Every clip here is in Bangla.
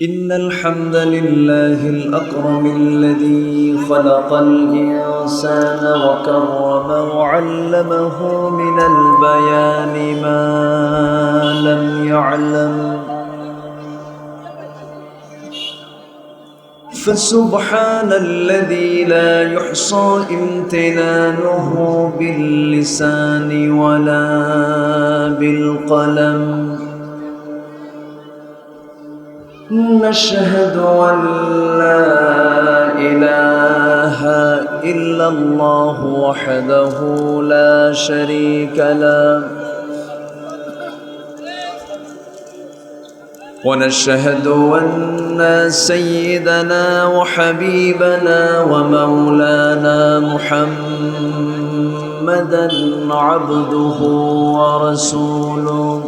إن الحمد لله الأكرم الذي خلق الإنسان وكرمه وعلمه من البيان ما لم يعلم، فسبحان الذي لا يحصى امتنانه باللسان ولا بالقلم. نشهد أن لا إله إلا الله وحده لا شريك له، ونشهد أن سيدنا وحبيبنا ومولانا محمدًا عبده ورسوله،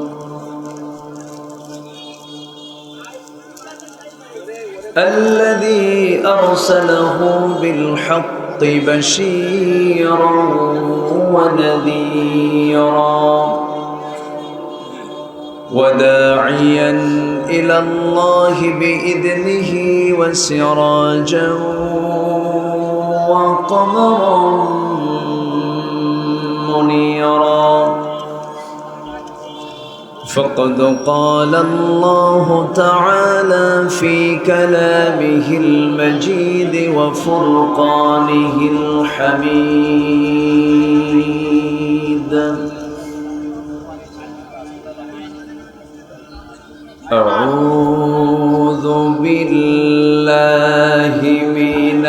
الذي أرسله بالحق بشيرا ونذيرا وداعيا إلى الله بإذنه وسراجا وقمرا منيرا. فقد قال الله تعالى في كلامه المجيد وفرقانه الحميد: أعوذ بالله من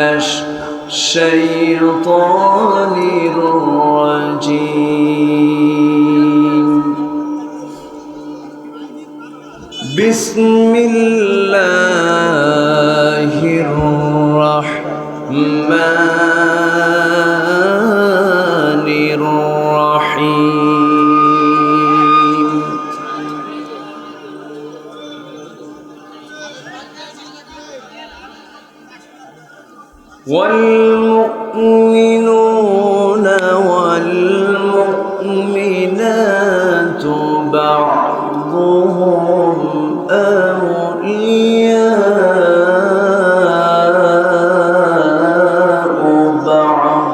الشيطان الرجيم. بسم الله الرحمن الرحيم. والمؤمنون والمؤمنات بعضهم أولياء بعض،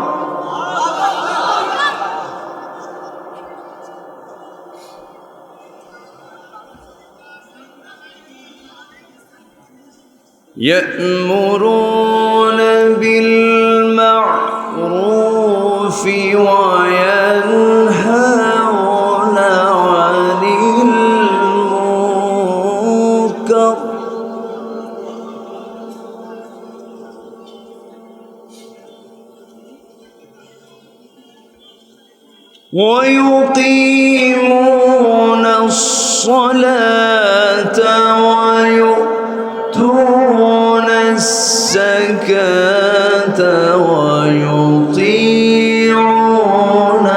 يأمرون بالمعروف وينهون عن المنكر ويقيمون الصلاة ويؤتون الزكاة ويطيعون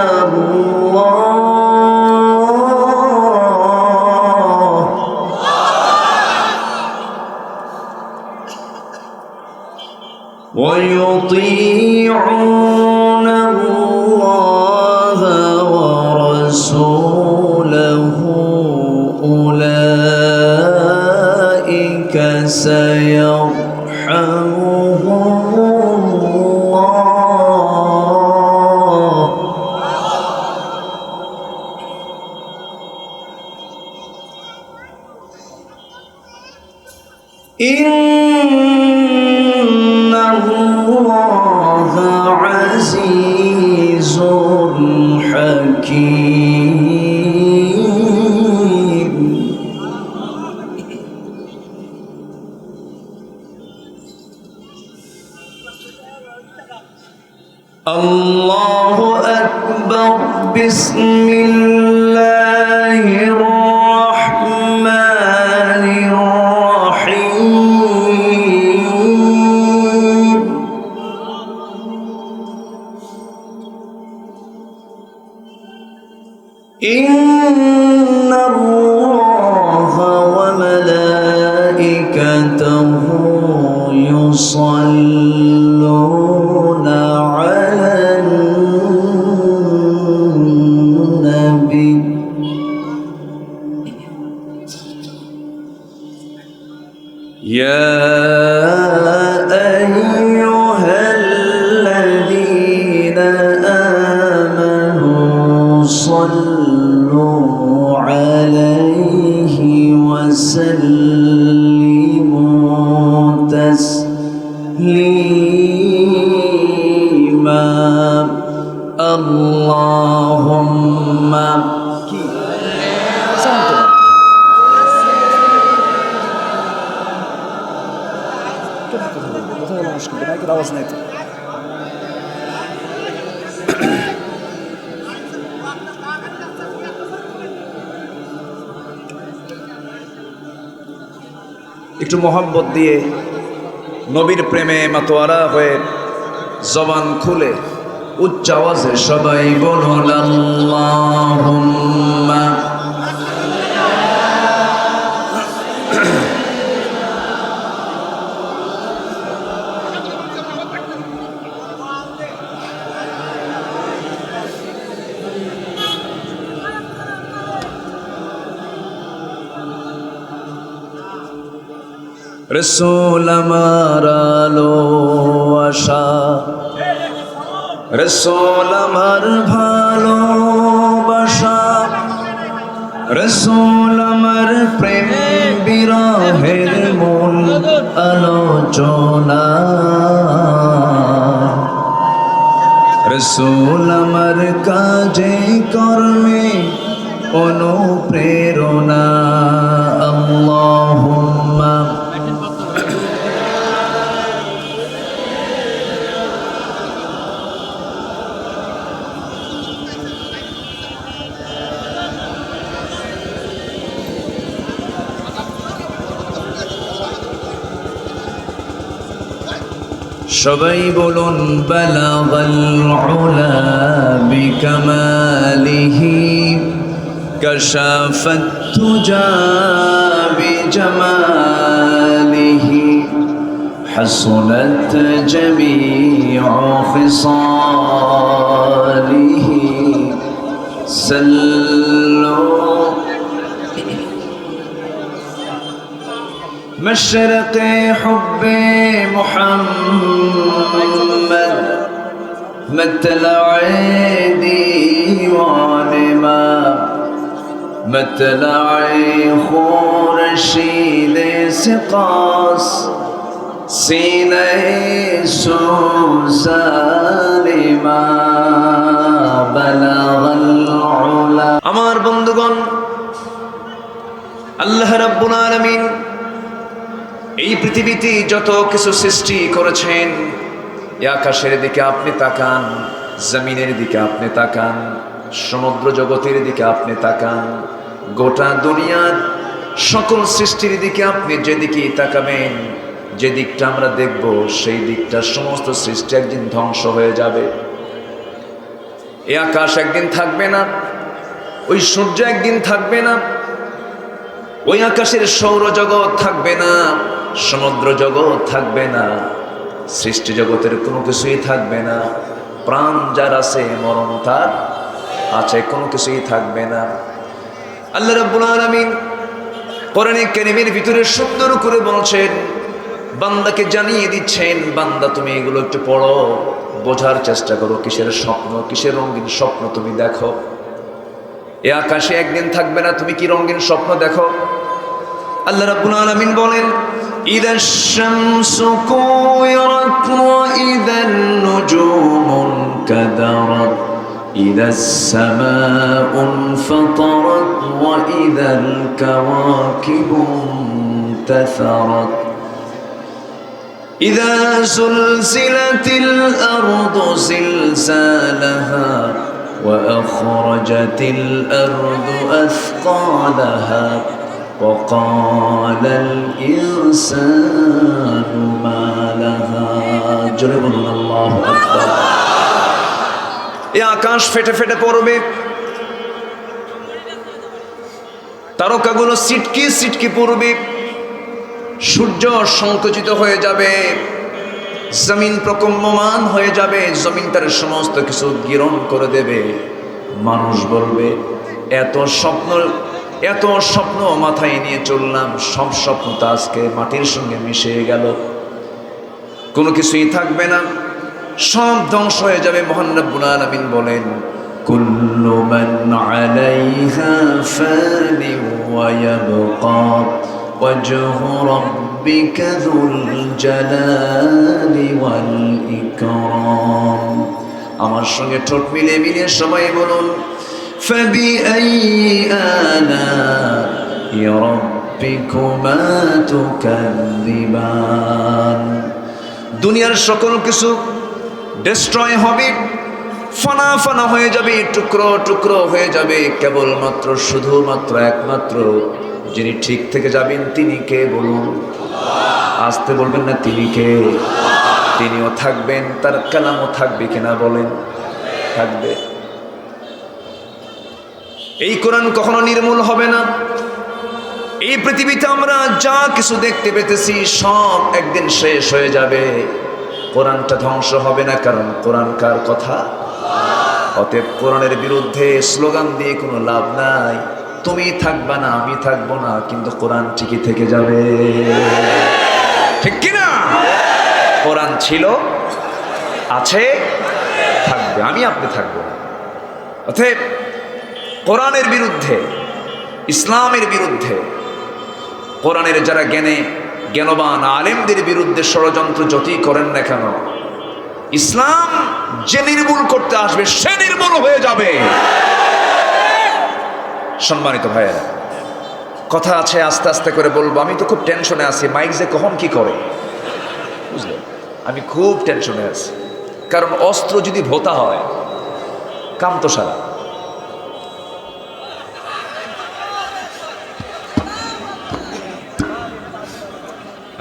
الله ورسوله، أولئك سيرحمهم الله. إن الله عزيز حكيم. الله أكبر. بسم الله الرحمن الرحيم. إن الله وملائكته يصلون على النبي. يا أيها الذين آمنوا صلوا عليه وسلموا تسليما اللهم আওয়াজ নাই তো। একটু মোহাম্মত দিয়ে নবীর প্রেমে মাতোয়ারা হয়ে জবান খুলে উচ্চ আওয়াজে সবাই বলুন আল্লাহুম্মা রসূল আমার আলো আশা, রসূল আমার ভালোবাসা, রসূল আমার প্রেম বিরহের মূল আলোচনা, রসূল আমার কাজে কর্মে অনুপ্রেরণা আল্লাহুম্মা সবাই বলুন বালাগাল উলা বিকামালিহি কাশাফাত তুজা বিজামালিহি হাসনাত জামিউ খিসালিহি সাল্লু مشرق حب محمد مطلع ديوان ما مطلع خورشید سقاس سینہ سوزالما بلغ العلا আমার বন্ধুগণ আল্লাহ রাব্বুল আলামিন এই পৃথিবীতে যত কিছু সৃষ্টি করেছেন, আকাশের দিকে আপনি তাকান, জমিনের দিকে আপনি তাকান, সমুদ্র জগতের দিকে আপনি তাকান, গোটা দুনিয়ার সকল সৃষ্টির দিকে আপনি যেদিকে তাকাবেন, যে দিকটা আমরা দেখব সেই দিকটা সমস্ত সৃষ্টি একদিন ধ্বংস হয়ে যাবে। এই আকাশ একদিন থাকবে না, ওই সূর্য একদিন থাকবে না, ওই আকাশের সৌরজগৎ থাকবে না, সমুদ্র জগৎ থাকবে না, সৃষ্টি জগতের কোনো কিছুই থাকবে না, প্রাণ যার আছে মরণ তার আছে, কোনো কিছুই থাকবে না। আল্লাহ রাব্বুল আলামিন কোরআনে কারীমের ভিতরে সুন্দর করে বলছেন, বান্দাকে জানিয়ে দিচ্ছেন, বান্দা তুমি এগুলো একটু পড়ো, বোঝার চেষ্টা করো, কিসের স্বপ্ন, কিসের রঙিন স্বপ্ন তুমি দেখো। এ আকাশে একদিন থাকবে না, তুমি কি রঙিন স্বপ্ন দেখো? আল্লাহ রাব্বুল আলামিন বলেন, ইদাশ শামসু কুয়িরাত ওয়া ইদান নুজুমু কাদারাত ইদাস সামাউ ফাতারাত ওয়া ইদাল কাওয়াকিবু তাসারাত ইযা সুলসিলাতিল আরদু জিলজালাহা ওয়া আখরাজাতিল আরদু আথকালাহা وقال الإنسان ما لها جربنا الله أكبر। এই আকাশ ফেটে ফেটে পড়বে, তারকাগুলো সিটকি সিটকি পড়বে, সূর্য সংকুচিত হয়ে যাবে, জমিন প্রকম্পমান হয়ে যাবে, জমিন তার সমস্ত কিছু গিরণ করে দেবে। মানুষ বলবে, এত স্বপ্ন এত স্বপ্ন মাথায় নিয়ে চললাম, সব স্বপ্ন তো আজকে মাটির সঙ্গে মিশে গেল, কোনো কিছুই থাকবে না, সব ধ্বংস হয়ে যাবে। মহান রব্বুল আলামিন বলেন, কুল্লু মান আলাইহা ফানি ওয়া ইয়াবকা ওয়াজহু রাব্বিকা যুল জালালি ওয়াল ইকরাম। আমার সঙ্গে ঠোঁট মিলে মিলে সবাই বলুন, ফাবিআইয়ি আলা'i রাব্বিকুমা তুকাযযিবান। দুনিয়ার সকল কিছু ডিস্ট্রয় হবে, ফানা ফানা হয়ে যাবে, টুকরো টুকরো হয়ে যাবে, কেবলমাত্র শুধুমাত্র একমাত্র যিনি ঠিক থেকে যাবেন তিনি কে বলুন? আসতে বলবেন না, তিনি কে? তিনিও থাকবেন, তার কালামও থাকবে কিনা বলেন? থাকবে। এই কোরআন কখনো নির্মূল হবে না। এই পৃথিবীতে আমরা যা কিছু দেখতে পেতেছি সব একদিন শেষ হয়ে যাবে, কোরআনটা ধ্বংস হবে না, কারণ কোরআন কার কথা? অতএব কোরআনের বিরুদ্ধে স্লোগান দিয়ে কোনো লাভ নাই। তুমি থাকবা না, আমি থাকবো না, কিন্তু কোরআন ঠিকই থেকে যাবে, ঠিক কিনা? কোরআন ছিল, আছে, থাকবে, আমি আপনি থাকবো না। অতএব কোরআনের বিরুদ্ধে, ইসলামের বিরুদ্ধে, কোরআনের যারা জ্ঞানবান আলেমদের বিরুদ্ধে ষড়যন্ত্র যতই করেন না কেন, ইসলাম যে নির্মূল করতে আসবে সে নির্মূল হয়ে যাবে। সম্মানিত ভাইয়েরা, কথা আছে, আস্তে আস্তে করে বলবো। আমি তো খুব টেনশনে আছি, মাইক যে কখন কি করে, বুঝলেন? আমি খুব টেনশনে আছি, কারণ অস্ত্র যদি ভোতা হয় কাম তো সারা।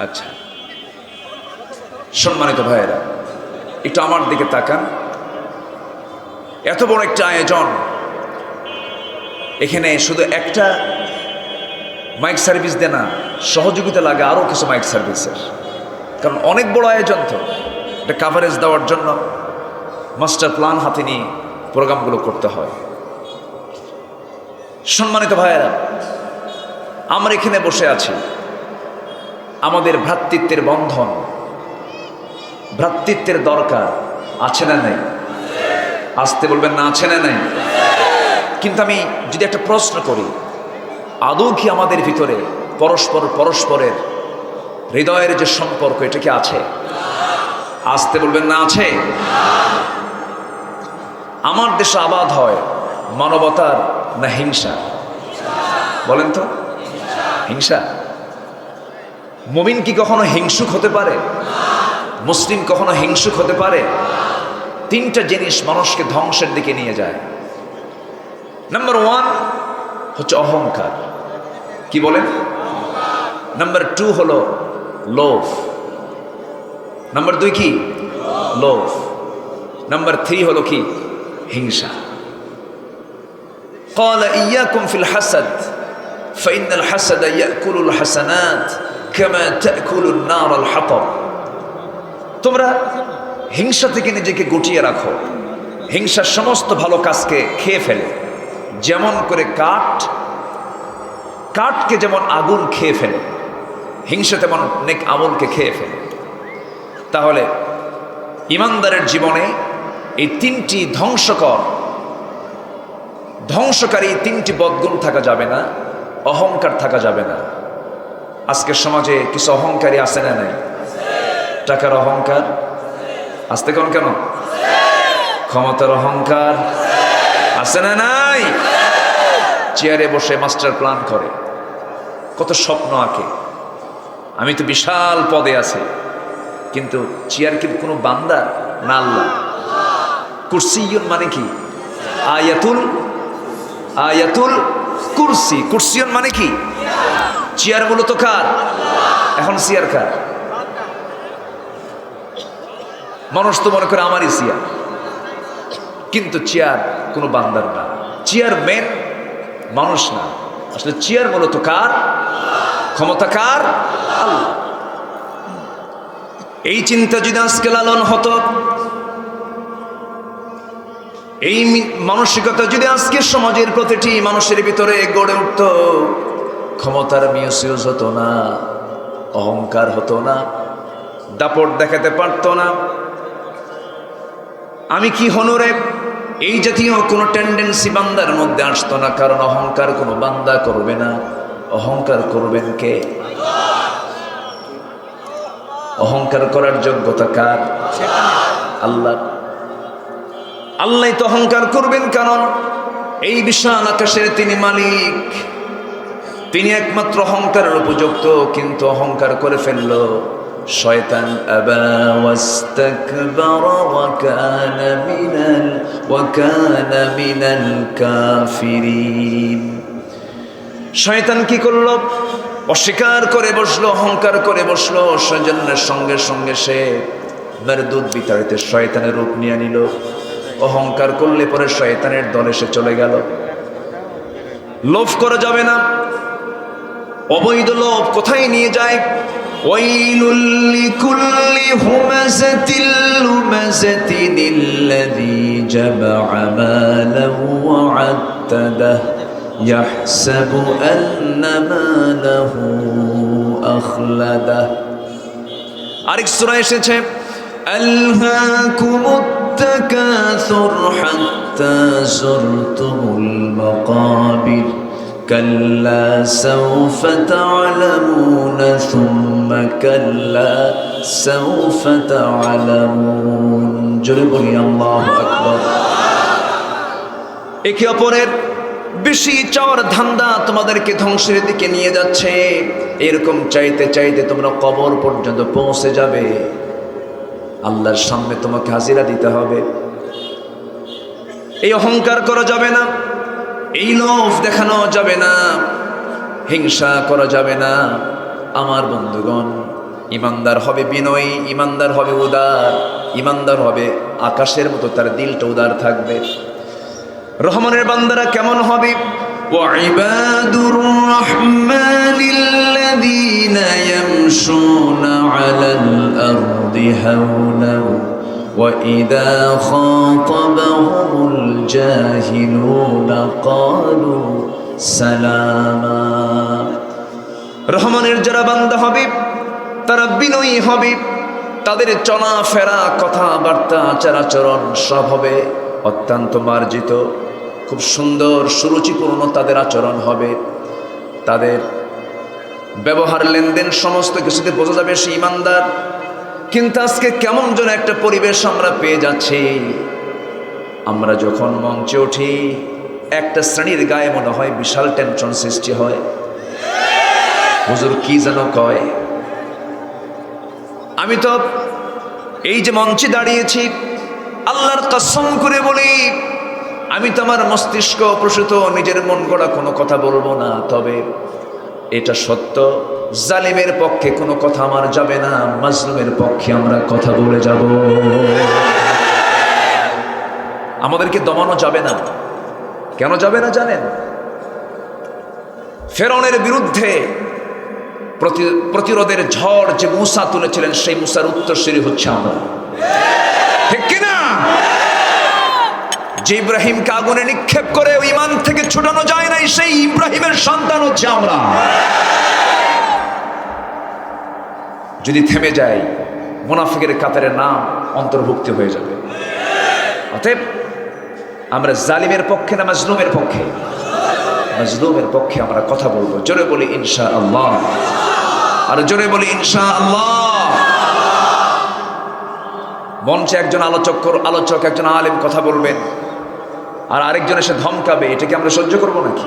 আচ্ছা, সম্মানিত ভাইয়েরা, একটু আমার দিকে তাকান। এত বড় একটা আয়োজন, এখানে শুধু একটা মাইক সার্ভিস দেয় না, সহযোগিতা লাগে আরও কিছু মাইক সার্ভিসের, কারণ অনেক বড় আয়োজন তো। এটা কাভারেজ দেওয়ার জন্য মাস্টার প্ল্যান হাতে নিয়ে প্রোগ্রামগুলো করতে হয়। সম্মানিত ভাইয়েরা, আমরা এখানে বসে আছি, আমাদের ভ্রাতৃত্বের বন্ধন, ভ্রাতৃত্বের দরকার আছে না নাই? আসতে বলবেন না, আছে না নাই? কিন্তু আমি যদি একটা প্রশ্ন করি, আদৌ কি আমাদের ভিতরে পরস্পরের হৃদয়ের যে সম্পর্ক, এটা কি আছে? আসতে বলবেন না, আছে? আমার দেশে আবাদ হয় মানবতার না হিংসা? বলেন তো, হিংসা? মুমিন কি কখনো হিংসুক হতে পারে? মুসলিম কখনো হিংসুক হতে পারে? তিনটা জিনিস মানুষকে ধ্বংসের দিকে নিয়ে যায়। নাম্বার 1 হচ্ছে অহংকার। কি বলেন? নাম্বার 2 হলো লোভ। নাম্বার 2 কি? লোভ। নাম্বার 3 হলো কি? হিংসা। قال إياكم في الحسد فإن الحسد يأكل الحسنات كما تأكل النار الحطب। তোমরা হিংসা থেকে নিজেকে গুটিয়ে রাখো, হিংসার সমস্ত ভালো কাজকে খেয়ে ফেলে, যেমন করে কাঠকে যেমন আগুন খেয়ে ফেলে, হিংসা তেমন নেক আমলকে খেয়ে ফেলে। তাহলে ইমানদারের জীবনে এই তিনটি ধ্বংসকারী তিনটি বদগুণ থাকা যাবে না, অহংকার থাকা যাবে না। আজকের সমাজে কিছু অহংকারী আছে না নাই? টাকার অহংকার, আসতে কোন কেন? ক্ষমতার অহংকার আছে না নাই? চেয়ারে বসে মাস্টার প্ল্যান করে, কত স্বপ্ন আঁকে, আমি তো বিশাল পদে আছি, কিন্তু চেয়ার কি কোনো বান্দা না আল্লাহ? কুরসিয়ুন মানে কি? আয়াতুল কুরসি। কুরসিয়ুন মানে কি? চেয়ার মূলত কার? এখন চেয়ার কার? মানুষ তো মনে করে আমারই চেয়ার, কিন্তু চেয়ার কোনো বান্দার না। চেয়ার মেন, মানুষ না। আসলে চেয়ার মূলত কার? ক্ষমতা কার? আল্লাহ। এই চিন্তা যদি আজকে লালন হতো, এই মানসিকতা যদি আজকে সমাজের প্রতিটি মানুষের ভিতরে গড়ে উঠত, ক্ষমতার মিসইউজ হতো না, অহংকার হতো না, দাপট দেখাতে পারত না। আমি কি হনুরে এই জাতীয় কোনো টেন্ডেন্সি বান্দার মধ্যে আসতো না, কারণ অহংকার কোনো বান্দা করবে না। অহংকার করবেন কে? অহংকার করার যোগ্যতা কার? আল্লাহ। আল্লাহ তো অহংকার করবেন, কারণ এই বিশাল আকাশের তিনি মালিক, তিনি একমাত্র অহংকারের উপযুক্ত। কিন্তু অহংকার করে ফেলল শয়তান। আবা ওয়াস্তাকবারা ওয়া কানা মিনাল কাফিরিন। শয়তান কি করলো? অস্বীকার করে বসলো, অহংকার করে বসলো। সেজন্যের সঙ্গে সঙ্গে সে মেরদুদ বিতাড়িত শয়তানের রূপ নিয়ে নিল। অহংকার করলে পরে শয়তানের দলে সে চলে গেল। লোভ করা যাবে না। অবৈধ লোভ কোথায় নিয়ে যায়? ওয়াইলুল লিকুল্লি হুমাযাতিল লুমাযাতিনিল্লাযী জামা'a মালান ওয়া 'আদ্দাদাহ ইয়াহসাবু আন্না মালাহু আখলাদাহ। আরেক সূরায় এসেছে আলহাকুমুত তাকাসুর হাত্তা যুরতুমুল মাকাবির কাল্লা সাওফা তা'লামুনা সুম্মা কাল্লা সাওফা তা'লামুন। জোরে বলি আল্লাহু আকবার। একে অপরের বেশি চাওয়ার ধান্দা তোমাদেরকে ধ্বংসের দিকে নিয়ে যাচ্ছে। এরকম চাইতে চাইতে তোমরা কবর পর্যন্ত পৌঁছে যাবে। আল্লাহর সামনে তোমাকে হাজিরা দিতে হবে। এই অহংকার করা যাবে না, এই লোভ দেখানো যাবে না, হিংসা করা যাবে না। আমার বন্ধুগণ, ইমানদার হবে বিনয়ী, ইমানদার হবে উদার, ইমানদার হবে আকাশের মতো তার দিলটা উদার থাকবে। রহমানের বান্দারা কেমন হবে? ওয়াইবাদুর রাহমানিল্লাযীনা ইয়ামশুনা আলাল আরদি হাওলান ওয়া ইযা খাতাবাহুমুল জাহিলুনা ক্বালু সালামা। রহমানের যারা বান্দা হবে তারা বিনয়ী হবে, তাদের চলাফেরা, কথাবার্তা, আচার আচরণ সব হবে অত্যন্ত মার্জিত, খুব সুন্দর সুরুচিপূর্ণ তাদের আচরণ হবে। তাদের ব্যবহার, লেনদেন, সমস্ত কিছুতে বোঝা যাবে সে ইমানদার। কিন্তু আজকে কেমন যেন একটা পরিবেশ আমরা পেয়ে যাচ্ছি। আমরা যখন মঞ্চে উঠি একটা শ্রেণীর গায়ে মনে হয় বিশাল টেনশন সৃষ্টি হয়। হুজুর কি যেন কয়। আমি তো এই যে মঞ্চে দাঁড়িয়েছি, আল্লাহর কসম করে বলি, আমি তো আমার মস্তিষ্ক প্রসূত নিজের মন গড়া কোনো কথা বলবো না। তবে এটা সত্য, জালিমের পক্ষে কোনো কথা আমার যাবে না, মাজলুমের পক্ষে আমরা কথা বলে যাব। আমাদেরকে দমানো যাবে না। কেন যাবে না জানেন? ফেরাউনের বিরুদ্ধে প্রতিরোধের ঝড় যে মূসা তুলেছিলেন, সেই মূসার উত্তরসূরি হচ্ছে আমরা, ঠিক কিনা? যে ইব্রাহিমকে আগুনে নিক্ষেপ করে ওই ঈমান থেকে ছুটানো যায় নাই, সেই ইব্রাহিমের সন্তান হচ্ছে আমরা। যদি থেমে যায়, মুনাফিকের কাতারে নাম অন্তর্ভুক্ত হয়ে যাবে। অতএব আমরা জালিমের পক্ষে না মাজলুমের পক্ষে? মাজলুমের পক্ষে আমরা কথা বলবো। জোরে বলি ইনশাআল্লাহ, আর জোরে বলি ইনশাআল্লাহ। মঞ্চে একজন আলোচক একজন আলেম কথা বলবেন, আর আরেকজন এসে ধমকাবে, এটা কি আমরা সহ্য করবো নাকি?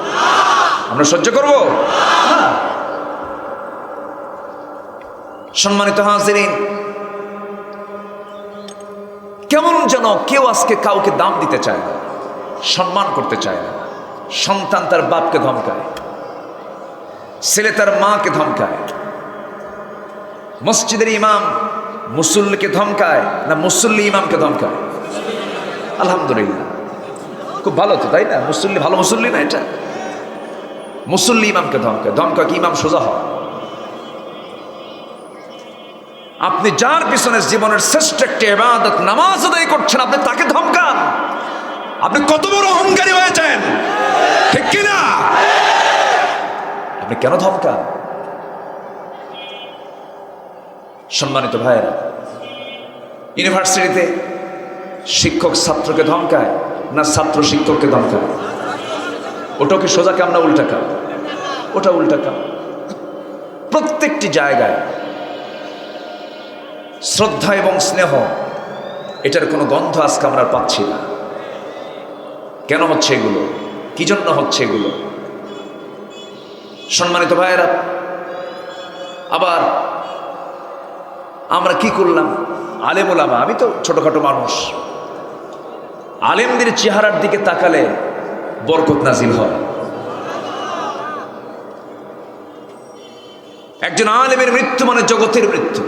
আমরা সহ্য করবো? সম্মানিত হাজিরিন, কেমন যেন কেউ আজকে কাউকে দাম দিতে চায় না, সম্মান করতে চায় না। সন্তান তার বাপকে ধমকায়, ছেলে তার মাকে ধমকায়, মসজিদের ইমাম মুসল্লিকে ধমকায় না মুসল্লি ইমামকে ধমকায়? আলহামদুলিল্লাহ, খুব ভালো তো, তাই না? মুসল্লি ভালো মুসল্লি না, এটা মুসল্লি ইমামকে ধমকায়। ধমকা কি ইমাম সোজা হয়? আপনি যার পিছনে জীবনের শ্রেষ্ঠ একটি ইবাদত নামাজ আদায় করছেন, আপনি তাকে ধমকান। আপনি কত বড় অহংকারী হয়েছেন, ঠিক কিনা? আপনি কেন ধমকান? সম্মানিত ভাইয়েরা, ইউনিভার্সিটিতে শিক্ষক ছাত্রকে ধমকায় না ছাত্র শিক্ষককে ধমকায়? ওটা কি সোজা কাম না উল্টা কাম? ওটা উল্টা কাম। প্রত্যেকটি জায়গায় শ্রদ্ধা এবং স্নেহ, এটার কোনো গন্ধ আজকে আমরা পাচ্ছি না। কেন হচ্ছে এগুলো? কি জন্য হচ্ছে এগুলো? সম্মানিত ভাইয়েরা, আবার আমরা কি করলাম? আলেম ওলামা, আমি তো ছোটখাটো মানুষ, আলেমদের চেহারার দিকে তাকালে বরকত নাজিল হয়। একজন আলেমের মৃত্যু মানে জগতের মৃত্যু।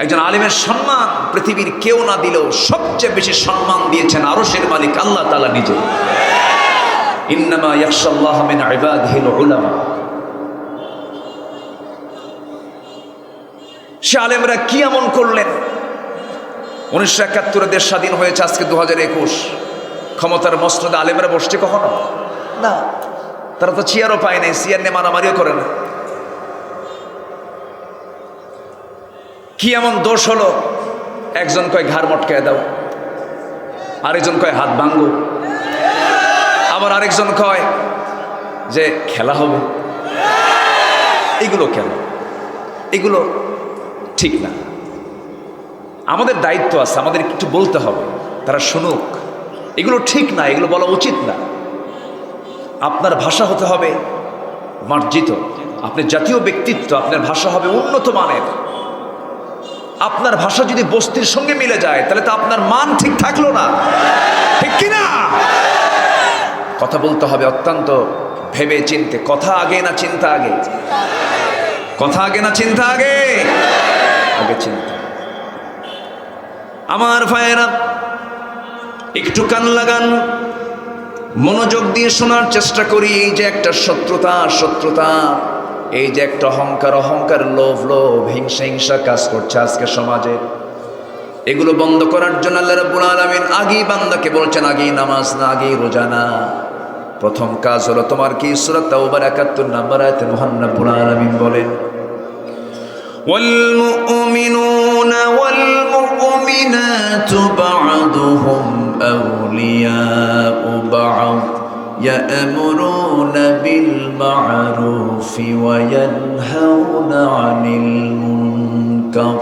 একজন আলেমের সম্মান পৃথিবীর কেউ না দিলেও সবচেয়ে বেশি সম্মান দিয়েছেন আরশের মালিক আল্লাহ তাআলা নিজে। ইন্নামা ইয়াখশাল্লাহ মিন ইবাদিহিল উলামা। সে আলেমরা কি এমন করলেন? 1971 দেশ স্বাধীন হয়েছে, আজকে 2021। ক্ষমতার মসনদে আলেমরা বসছে কখনো? না। তারা তো চেয়ারও পায় নাই, চেয়ার নিয়ে মারামারিও করে না। কি এমন দোষ হলো? একজন কয় ঘাড় মটকায় দাও, আরেকজন কয় হাত ভাঙ্গো, আবার আরেকজন কয় যে খেলা হবে। এগুলো কেন? এগুলো ঠিক না। আমাদের দায়িত্ব আছে, আমাদের একটু বলতে হবে, তারা শুনুক। এগুলো ঠিক না, এগুলো বলা উচিত না। আপনার ভাষা হতে হবে মার্জিত, আপনি জাতীয় ব্যক্তিত্ব, আপনার ভাষা হবে উন্নত মানের। আপনার ভাষা যদি বস্তির সঙ্গে মিলে যায় তাহলে তো আপনার মান ঠিক থাকলো না, ঠিক কিনা? কথা বলতে হবে অত্যন্ত ভেবে চিন্তে। কথা আগে না চিন্তা আগে? কথা আগে না চিন্তা আগে? আগে চিন্তা। আমার ভাইয়েরা, একটু কান লাগান, মনোযোগ দিয়ে শোনার চেষ্টা করি। এই যে একটা শত্রুতা, এই যে একটা অহংকার, লোভ, হিংসা কাজ করছে আজকে সমাজে, এগুলো বন্ধ করার জন্য আল্লাহ রাব্বুল আলামিন আগেই বান্দাকে বলছেন, আগেই নামাজ না, আগেই রোজা না। প্রথম কাজ হলো তোমার কি? সূরা তাওবার 71 নম্বর আয়াতে মহান রাব্বুল আলামিন বলেন, والمؤمنون والمؤمنات بعضهم أولياء بعض يأمرون بالمعروف وينهون عن المنكر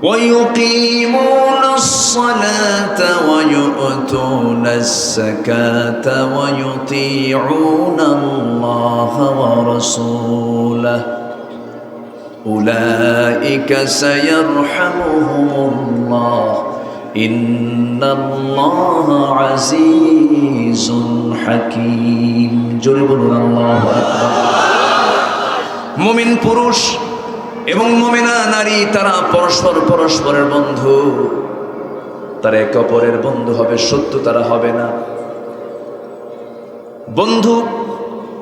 ويقيمون الصلاة ويؤتون الزكاة ويطيعون الله ورسوله أولئك سيرحمهم الله إن الله عزيز حكيم جربنا الله أكبر মুমিন পুরুষ এবং মুমিনা নারী তারা পরস্পরের বন্ধু। তারা একে অপরের বন্ধু হবে, শত্রু তারা হবে না। বন্ধু,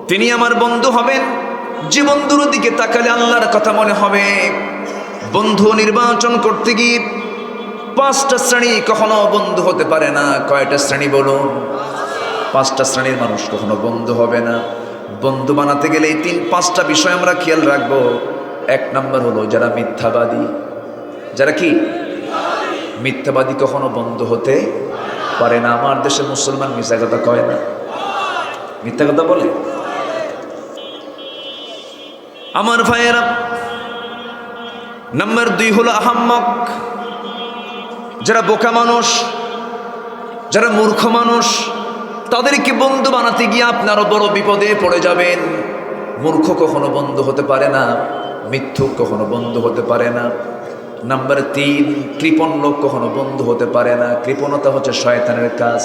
তিনি আমার বন্ধু হবেন যে বন্ধুর দিকে তাকালে আল্লাহর কথা মনে হবে। বন্ধু নির্বাচন করতে গিয়ে 5টা শ্রেণী কখনো বন্ধু হতে পারে না। কয়টা শ্রেণী বলুন? 5টা শ্রেণীর মানুষ কখনো বন্ধু হবে না। বন্ধু বানাতে গেলে এই 5টা বিষয় আমরা খেয়াল রাখবো। 1 নম্বর হলো যারা মিথ্যাবাদী। যারা কি মিথ্যাবাদী কখনো বন্ধু হতে পারে না। আমার দেশে মুসলমান মিথ্যা কথা কয় না, মিথ্যা কথা বলে। আমার ভাইয়েরা, নাম্বার 2 হলো আহাম্মক। যারা বোকা মানুষ, যারা মূর্খ মানুষ, তাদেরকে বন্ধু বানাতে গিয়ে আপনারও বড় বিপদে পড়ে যাবেন। মূর্খ কখনো বন্ধু হতে পারে না, মিথ্যুক কখনো বন্ধু হতে পারে না। নাম্বার 3, কৃপণ লোক কখনো বন্ধু হতে পারে না। কৃপণতা হচ্ছে শয়তানের কাজ।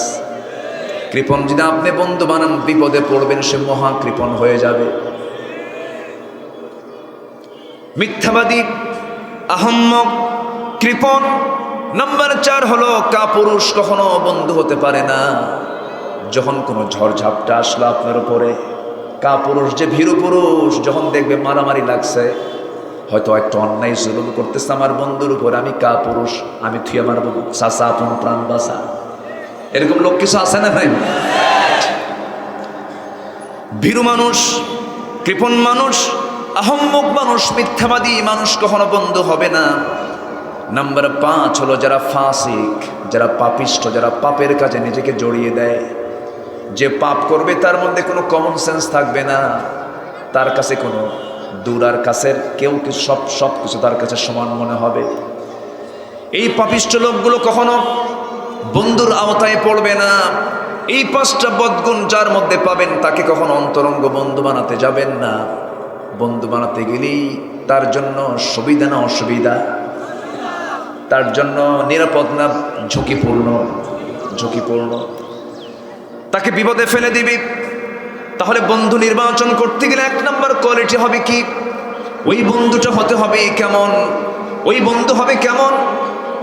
কৃপণ যদি আপনি বন্ধু বানান, বিপদে পড়বেন, সে মহা কৃপণ হয়ে যাবে। মিথ্যাবাদী, আহম্মক, কৃপণ। নাম্বার 4 হলো কাপুরুষ, কখনো বন্ধু হতে পারে না। যখন কোনো ঝড়ঝাপটা আসলো আপনার উপরে, কাপুরুষ যে ভীরু পুরুষ, যখন দেখবে মারামারি লাগছে, হয়তো একটা অন্যায় জুলুম করতেছে আমার বন্ধুর উপর, আমি কাপুরুষ, আমি থুয়ে মারব, চাচা আপন প্রাণ বাঁচা। এরকম লোক কিছু আছে না ভাই? ভীরু মানুষ, কৃপণ মানুষ, আহম্মক মানুষ, মিথ্যাবাদী মানুষ কখনো বন্ধু হবে না। নাম্বার 5 হলো যারা ফাসিক, যারা পাপিষ্ঠ, যারা পাপের কাজে নিজেকে জড়িয়ে দেয়। যে পাপ করবে তার মধ্যে কোনো কমন সেন্স থাকবে না, তার কাছে কোনো দূর আর কাছের কেউ কিছু সব কিছু তার কাছে সমান মনে হবে। এই পাপিষ্ঠ লোকগুলো কখনো বন্ধুর আওতায় পড়বে না। এই 5টা বদগুণ যার মধ্যে পাবেন তাকে কখনো অন্তরঙ্গ বন্ধু বানাতে যাবেন না। বন্ধু বানাতে গেলেই তার জন্য সুবিধা না অসুবিধা, তার জন্য নিরাপদ না ঝুঁকিপূর্ণ, তাকে বিপদে ফেলে দিবি। তাহলে বন্ধু নির্বাচন করতে গেলে 1 নম্বর কোয়ালিটি হবে কি? ওই বন্ধুটা হতে হবে কেমন? ওই বন্ধু হবে কেমন?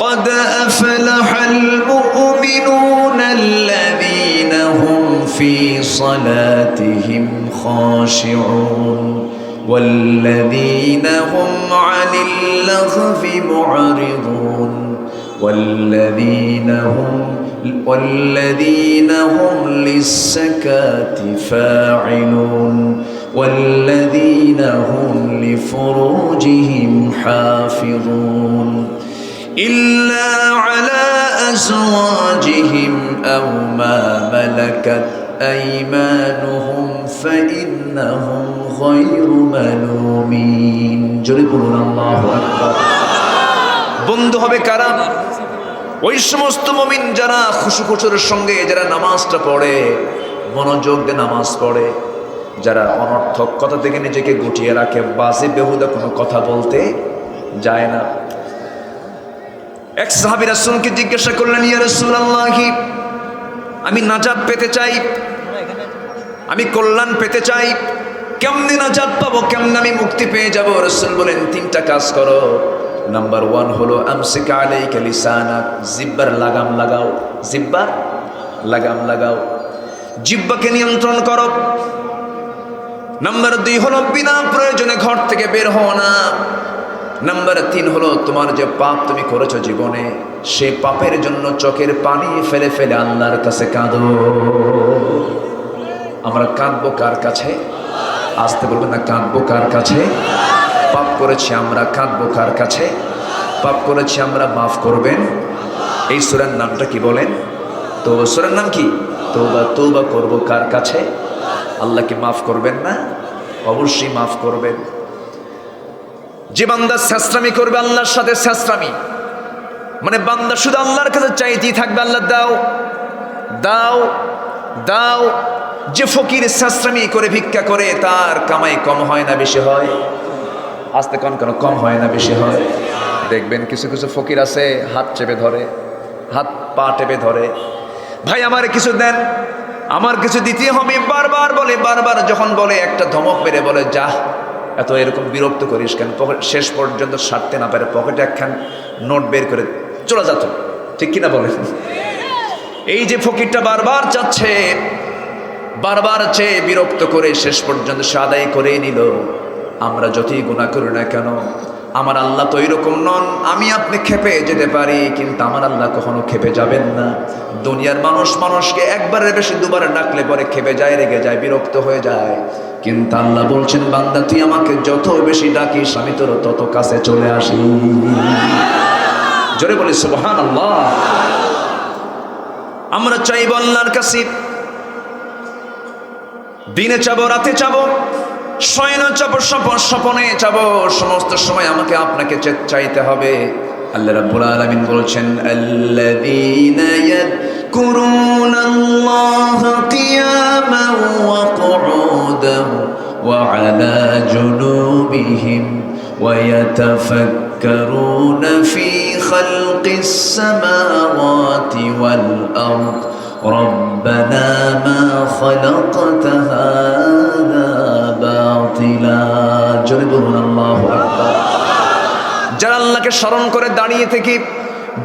قد أفلح المؤمنون الذين هم في صلاتهم خاشعون والذين هم عن اللغو معرضون والذين هم للزكاة فاعلون والذين هم لفروجهم حافظون إلا على أزواجهم أو ما ملكت أيمانهم فإنهم غير ملومين جربون الله أكبر বন্ধু হবে কারা? ওই সমস্ত মুমিন যারা খুশুখুশুর সঙ্গে যারা নামাজটা পড়ে, মনোযোগ দিয়ে নামাজ পড়ে, যারা অনর্থক কথা থেকে নিজেকে গুটিয়ে রাখে, বাজে বেহুদা কোনো কথা বলতে যায় না। এক সাহাবী রাসূলকে জিজ্ঞাসা করলেন, ইয়া রাসূলুল্লাহ, আমি নাজাত পেতে চাই, আমি কল্যাণ পেতে চাই, কেমনে নাজাত পাবো, কেমনে আমি মুক্তি পেয়ে যাব? রাসূল বলেন 3টা কাজ করো। নাম্বার 1 হলো আমসিক আলাইকা লিসানাক, জিহ্বার লাগাম লাগাও, জিহ্বার লাগাম লাগাও, জিহ্বাকে নিয়ন্ত্রণ করো। নাম্বার 2 হলো বিনা প্রয়োজনে ঘর থেকে বের হও না। নাম্বার 3 হলো তোমার যে পাপ তুমি করেছো জীবনে, সে পাপের জন্য চোখের পানি ফেলে ফেলে আল্লাহর কাছে কাঁদো। আমরা কাঁদবো কার কাছে? আসতে বলবেন না, কাঁদবো কার কাছে? পাপ করেছি আমরা, কাঁদবো কার কাছে? পাপ করেছি আমরা, মাফ করবেন। এই সূরার নামটা কি বলেন? তো সূরার নাম কি? তওবা। তওবা করবো কার কাছে? আল্লাহ কি মাফ করবেন না? অবশ্যই মাফ করবেন। যে বান্দা ছেঁচড়ামি করবে আল্লাহর সাথে, ছেঁচড়ামি মানে বান্দা শুধু আল্লাহর কাছে চাইতেই থাকবে, আল্লাহ দাও দাও দাও। যে ফকির ছেঁচড়ামি করে ভিক্ষা করে তার কামাই কম হয় না বেশি হয়? আস্তে কোন কম হয় না বেশি হয়? দেখবেন কিছু কিছু ফকির আছে হাত চেপে ধরে, হাত পা টেপে ধরে, ভাই আমার কিছু দেন, আমার কিছু দিতে হবে, বারবার বলে। বারবার যখন বলে একটা ধমক মেরে বলে, যা এত এরকম বিরক্ত করিস কেন? শেষ পর্যন্ত সারতে না পারে পকেটে একখান নোট বের করে চলে যেত, ঠিক কিনা বলেন? এই যে ফকিরটা বারবার চাচ্ছে, বারবার চেয়ে বিরক্ত করে শেষ পর্যন্ত সে আদায় করেই নিল। আমরা যতই গুনাহ করি না কেন, আমার আল্লাহ তো এরকম নন। আমি আপনি খেপে যেতে পারি, কিন্তু আমার আল্লাহ কখনো খেপে যাবেন না। দুনিয়ার মানুষ মানুষকে একবারের বেশি দুবার ডাকলে পরে খেপে যায়, রেগে যায়, বিরক্ত হয়ে যায়। কিন্তু আল্লাহ বলছেন, বান্দা তুই আমাকে যত বেশি ডাকিস আমি তোর তত কাছে চলে আসি। জোরে বলি সুবহানাল্লাহ। আমরা চাইব আল্লাহর কাছে, দিনে চাবো, রাতে চাবো, শয়নে চাবো, স্বপনে চাবো, সমস্ত সময় আমাকে আপনাকে চাইতে হবে। আল্লাহ রাব্বুল আলামিন বলছেন, আল্লাযীনা ইয়াযকুরুনাল্লাহা কিয়ামান ওয়া কুউদান ওয়া আলা জুনুবিহিম ওয়া ইয়াতাফাক্কারুনা ফী খালকিস সামাওয়াতি ওয়াল আরদ ربنا ما خلقت هذا باطلا جربون الله أكبر। যারা আল্লাহকে স্মরণ করে দাঁড়িয়ে থেকে,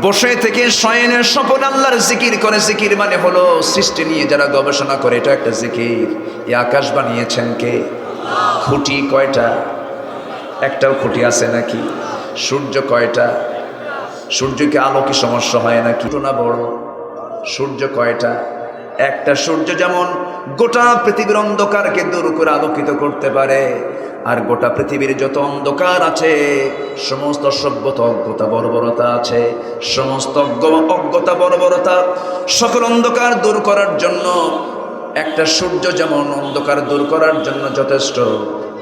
বসে থেকে, শয়নে স্বপনে আল্লাহর জিকির করে। জিকির মানে হলো সৃষ্টি নিয়ে যারা গবেষণা করে, এটা একটা জিকির। এই আকাশ বানিয়েছেন কে? খুঁটি কয়টা? একটাও খুঁটি আছে নাকি? সূর্য কয়টা? সূর্যকে আলো কি সমস্যা হয় নাকি? না বড় সূর্য কয়টা? একটা সূর্য যেমন গোটা পৃথিবীর অন্ধকারকে দূর করে আলোকিত করতে পারে, আর গোটা পৃথিবীর যত অন্ধকার আছে, সমস্ত সভ্যতা অজ্ঞতা বর্বরতা আছে, সমস্ত অজ্ঞতা বর্বরতা সকল অন্ধকার দূর করার জন্য একটা সূর্য যেমন অন্ধকার দূর করার জন্য যথেষ্ট,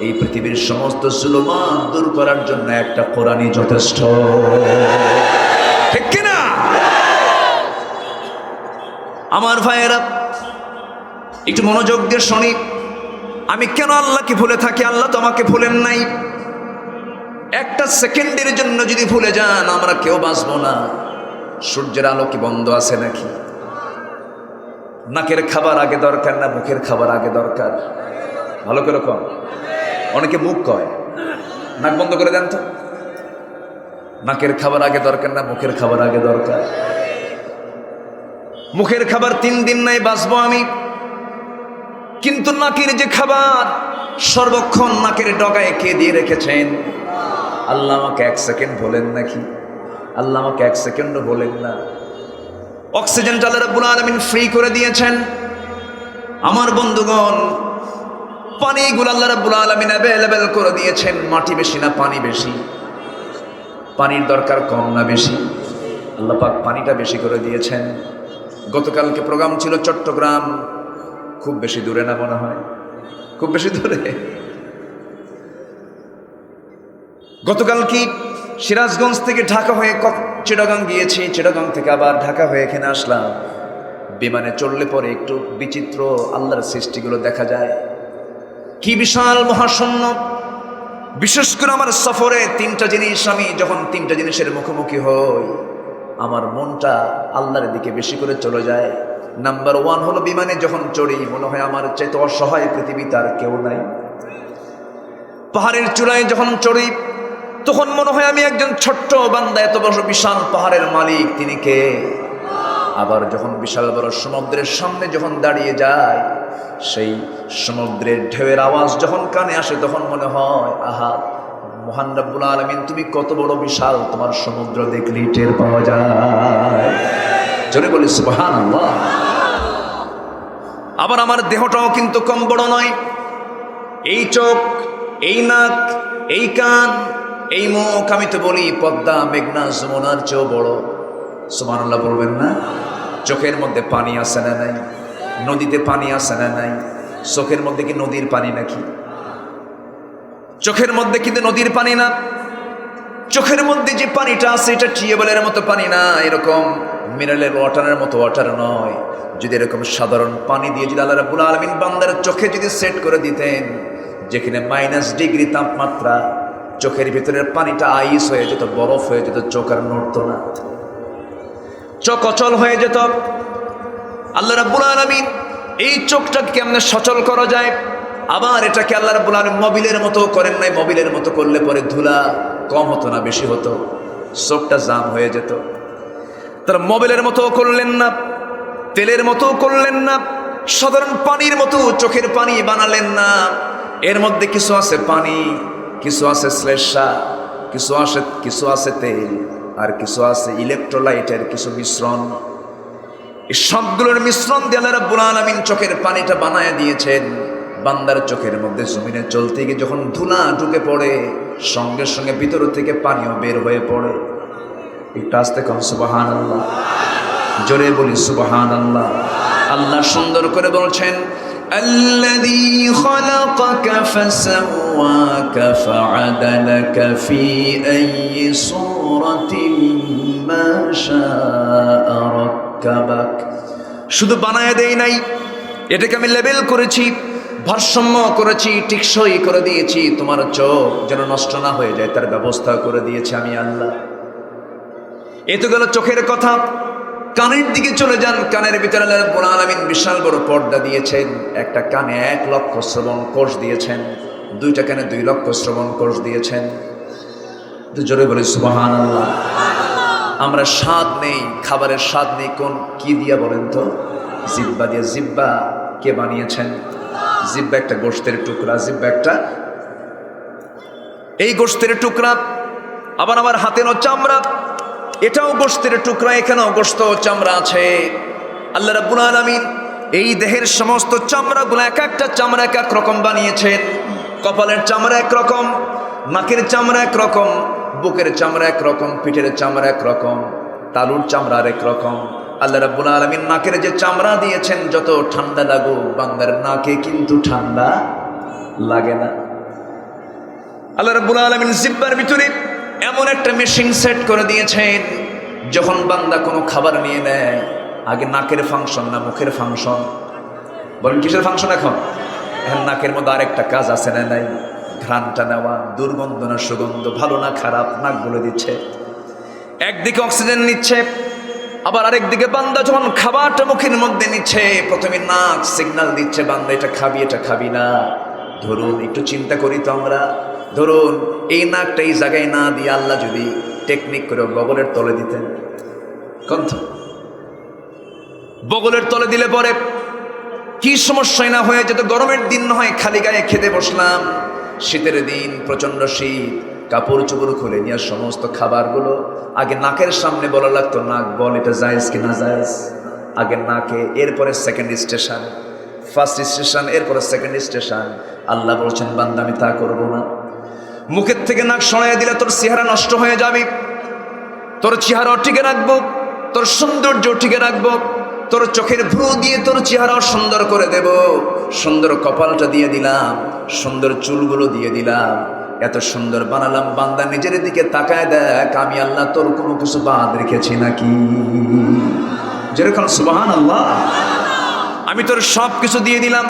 এই পৃথিবীর সমস্ত জুলুমাত দূর করার জন্য একটা কোরআনই যথেষ্ট। ঠিক কিনা? আমার ভাইয়েরা, একটু মনোযোগ দিয়ে শুনি। আমি কেন আল্লাহকে ভুলে থাকি? আল্লাহ তো আমাকে ভুলেন নাই। একটা সেকেন্ডের জন্য যদি ভুলে যান, আমরা কেউ বাঁচবো না। সূর্যের আলো কি বন্ধ আছে নাকি? নাকের খাবার আগে দরকার না মুখের খাবার আগে দরকার? ভালো করে কম। অনেকে মুখ কয়, নাক বন্ধ করে দেন তো। নাকের খাবার আগে দরকার না মুখের খাবার আগে দরকার? মুখের খাবার 3 দিন নাই বাঁচবো আমি, কিন্তু নাকের যে খাবার সর্বক্ষণ নাকের ডগায় কে দিয়ে রেখেছেন? আল্লাহ আমাকে 1 সেকেন্ড বলেন নাকি? আল্লাহ আমাকে 1 সেকেন্ডও বলেন না। অক্সিজেনটা আল্লাহ রাব্বুল আলামিন ফ্রি করে দিয়েছেন। আমার বন্ধুগণ, পানিগুলো আল্লাহ রাব্বুল আলামিন অ্যাভেলেবল করে দিয়েছেন। মাটি বেশি না পানি বেশি? পানির দরকার কম না বেশি? আল্লাহ পাক পানিটা বেশি করে দিয়েছেন। গতকালকে প্রোগ্রাম ছিল চট্টগ্রাম, খুব বেশি দূরে না মনে হয়? খুব বেশি দূরে? গতকাল কি সিরাজগঞ্জ থেকে ঢাকা হয়ে চিটাগাং গিয়েছি, চিটাগাং থেকে আবার ঢাকা হয়ে এখানে আসলাম। বিমানে চললে পরে একটু বিচিত্র আল্লাহর সৃষ্টিগুলো দেখা যায়। কি বিশাল মহাশূন্য! বিশেষ করে আমার সফরে 3টা জিনিস, আমি যখন 3টা জিনিসের মুখোমুখি হই, আমার মনটা আল্লাহর দিকে বেশি করে চলে যায়। নাম্বার 1 হলো বিমানে যখন চড়ি, মনে হয় আমার চাইতে অসহায় পৃথিবীতে আর কেউ নাই। পাহাড়ের চূড়ায় যখন চড়ি, তখন মনে হয় আমি একজন ছোট্ট বান্দা, এত বড় বিশাল পাহাড়ের মালিক তিনি কে? আবার যখন বিশাল বড় সমুদ্রের সামনে যখন দাঁড়িয়ে যায়, সেই সমুদ্রের ঢেউয়ের আওয়াজ যখন কানে আসে, তখন মনে হয় আহা, মহান রব্বুল আলামিন তুমি কত বড় বিশাল, তোমার সমুদ্র দেখলেই টের পাওয়া যায়। জোরে বলি সুবহানাল্লাহ। আবার আমার দেহটাও কিন্তু কম বড় নয়। এই চোখ, এই নাক, এই কান, এই মুখ, আমি তো বলি পদ্মা, মেঘনা, যমুনার চেয়েও বড়। সুবহানাল্লাহ বলবেন না? চোখের মধ্যে পানি আছে না নাই? নদীতে পানি আছে না নাই? চোখের মধ্যে কি নদীর পানি নাকি? চোখের মধ্যে কিন্তু নদীর পানি না। চোখের মধ্যে যে পানিটা আছে, এটা টিউবওয়েলের মতো পানি না, এরকম মিনারেল ওয়াটারের মতো ওয়াটার নয়। যদি এরকম সাধারণ পানি দিয়ে যদি আল্লাহ রাব্বুল আলামিন বান্দার চোখে যদি সেট করে দিতেন, যেখানে -ডিগ্রি তাপমাত্রা, চোখের ভিতরের পানিটা আইস হয়ে যেত, বরফ হয়ে যেত, চোখ আর নড়ত না, চোখ অচল হয়ে যেত। আল্লাহ রাব্বুল আলামিন এই চোখটাকে কেমনে সচল করা যায়? আবার এটাকে আল্লাহ রাব্বুল আলামিন মোবিলের মতো করেন নাই। মোবিলের মতো করলে পরে ধুলা কম হতো না বেশি হতো? চোখটা জাম হয়ে যেত। তারা মোবিলের মতো করলেন না, তেলের মতো করলেন না, সাধারণ পানির মতো চোখের পানি বানালেন না। এর মধ্যে কিছু আছে পানি, কিছু আছে শ্লেষ্মা, কিছু আছে তেল, আর কিছু আছে ইলেকট্রোলাইটের কিছু মিশ্রণ। এই সবগুলোর মিশ্রণ দিয়ে আল্লাহ রাব্বুল আলামিন চোখের পানিটা বানায় দিয়েছেন। বান্দার চোখের মধ্যে জমিনে চলতে গিয়ে যখন ধুলা ঢুকে পড়ে, সঙ্গে সঙ্গে ভিতর থেকে পানিও বের হয়ে পড়ে। একটু আস্তে কম সুবহানাল্লাহ, জোরে বলি সুবহানাল্লাহ। আল্লাহ সুন্দর করে বলছেন, আল্লাযী খালাকাকা ফাসাওয়াকা ফাআদালাকা ফি আইয়ি সূরাতিন মা শাআ রাক্কাবাক। শুধু বানায় দেই নাই, এটাকে আমি লেবেল করেছি, ভারসাম্য করেছি, টিকসই করে দিয়েছি। তোমার চোখ যেন নষ্ট না হয়ে যায় তার ব্যবস্থা করে দিয়েছি আমি আল্লাহ। এ তো গেল চোখের কথা। কানের দিকে চলে যান। কানের ভিতরে আল্লাহ রাব্বুল আলামিন বিশাল বড় পর্দা দিয়েছেন। একটা কানে 1 লক্ষ শ্রবণ কোষ দিয়েছেন, 2টা কানে 2 লক্ষ শ্রবণ কোষ দিয়েছেন। তো জোরে বলি সুবহানাল্লাহ। আমরা স্বাদ নেই, খাবারের স্বাদ নেই কোন কি দিয়া বলেন তো? জিহ্বা দিয়ে। জিহ্বা কে বানিয়েছেন? জিহ্বা একটা গোশতের টুকরা, জিহ্বা একটা এই গোশতের টুকরা। আবার আমার হাতেরও চামড়া, এটাও গোশতের টুকরা, এখানেও গোশত চামড়া আছে। আল্লাহ রাব্বুল আলামিন এই দেহের সমস্ত চামড়াগুলো এক একটা চামড়া এক এক রকম বানিয়েছেন। কপালের চামড়া এক রকম, নাকের চামড়া এক রকম, বুকের চামড়া এক রকম, পিঠের চামড়া এক রকম, তালুর চামড়া আরেক রকম। আল্লাহ রাব্বুল আলামিন নাকের যে চামড়া দিয়েছেন, যত ঠান্ডা লাগুক বান্দার নাকে কিন্তু ঠান্ডা লাগে না। আল্লাহ রাব্বুল আলামিন জিহ্বার ভিতরে এমন একটা মেশিন সেট করে দিয়েছেন, যখন বান্দা কোনো খাবার নিয়ে নেয় আগে নাকের ফাংশন না মুখের ফাংশন? বলেন কিসের ফাংশন? এখন নাকের মধ্যে আরেকটা কাজ আছে না নাই? ঘ্রাণটা নেওয়া, দুর্গন্ধ না সুগন্ধ, ভালো না খারাপ, নাক বলে দিচ্ছে। একদিকে অক্সিজেন নিচ্ছে, আবার আরেকদিকে বান্দা যখন খাবারটা মুখের মধ্যে নিচ্ছে, প্রথমে নাক সিগন্যাল দিচ্ছে বান্দা এটা খাবি এটা খাবি না। ধরুন একটু চিন্তা করি তো আমরা, ধরুন এই নাকটা এই জায়গায় না দিয়ে আল্লাহ যদি টেকনিক করে বগলের তলে দিতেন, কণ্ঠ বগলের তলে দিলে পরে কি সমস্যাই না হয়ে যেত। গরমের দিন না হয় খালি গায়ে খেতে বসলাম, শীতের দিন প্রচন্ড শীত, কাপড় চোপড় খুলে নিয়ে সমস্ত খাবারগুলো আগে নাকের সামনে বলা লাগতো, নাক বল এটা জায়েজ কি না জায়েজ। আগে নাকে, এরপরে সেকেন্ড স্টেশন, ফার্স্ট স্টেশন, এরপরে সেকেন্ড স্টেশন। আল্লাহ বলছেন বান্দা আমি তা করবো না। মুখের থেকে নাক সরাইয়া দিলে তোর চেহারা নষ্ট হয়ে যাবে, তোর চেহারা টিকে রাখবো, তোর সৌন্দর্য টিকে রাখবো, তোর চোখের ভ্রু দিয়ে তোর চেহারা সুন্দর করে দেব, সুন্দর কপালটা দিয়ে দিলাম, সুন্দর চুলগুলো দিয়ে দিলাম, এত সুন্দর বানালাম। বান্দা নিজের দিকে তাকায় দেখ আমি আল্লাহ তোর কোনো কিছু বাদ রেখেছি নাকি? যেরকম সুবহানাল্লাহ, আমি তোর সব কিছু দিয়ে দিলাম।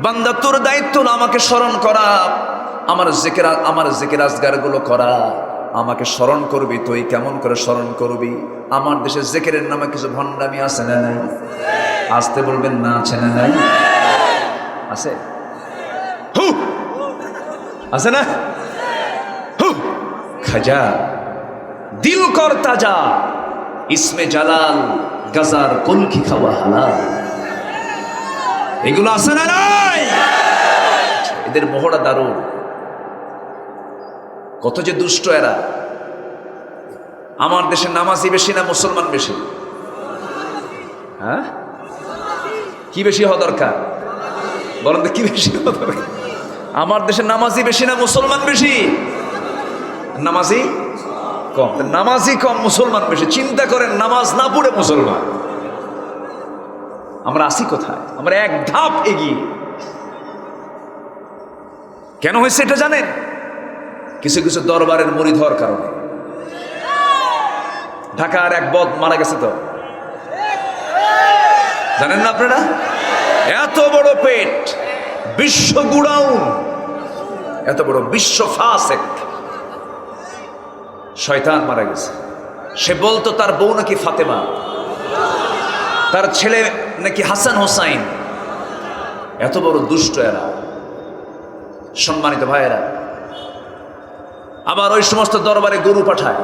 বান্দা তোর দায়িত্ব না আমাকে স্মরণ করা, আমার জিকির আজগারগুলো করা। আমাকে স্মরণ করবি, তুই কেমন করে স্মরণ করবি? আমার দেশে জিকিরের নামে কিছু ভণ্ডামি আছে না নাই? আসতে বলবেন না, আছে না নাই? আছে, আছে না? খাজা দিল কর তাজা, ইসমে জালাল গাজার কলকি খাওয়া হালাল, এগুলো আছে না নাই? এদের মোহরা দারুণ। কত যে দুষ্ট এরা। আমার দেশে নামাজি বেশি না মুসলমান বেশি? হ্যাঁ, কি বেশি হওয়া দরকার বলেন তো, কি বেশি হওয়া দরকার? আমার দেশে নামাজি বেশি না মুসলমান বেশি? নামাজি কম। নামাজি কম, মুসলমান বেশি। চিন্তা করেন, নামাজ না পড়ে মুসলমান। আমরা আসি কোথায়? আমরা এক ধাপ এগিয়ে। কেন হয়েছে এটা জানেন? কিছু কিছু দরবারের মুরিদ হওয়ার কারণে। ঢাকার এক বদ মারা গেছে তো, জানেন না আপনারা? এত বড় পেট, বিশ্ব গুড়াউন, এত বড় বিশ্ব ফাসেক শয়তান মারা গেছে। সে বলতো তার বউ নাকি ফাতেমা, তার ছেলে নাকি হাসান হোসাইন। এত বড় দুষ্ট এরা। সম্মানিত ভাইয়েরা, আবার ওই সমস্ত দরবারে গরু পাঠায়,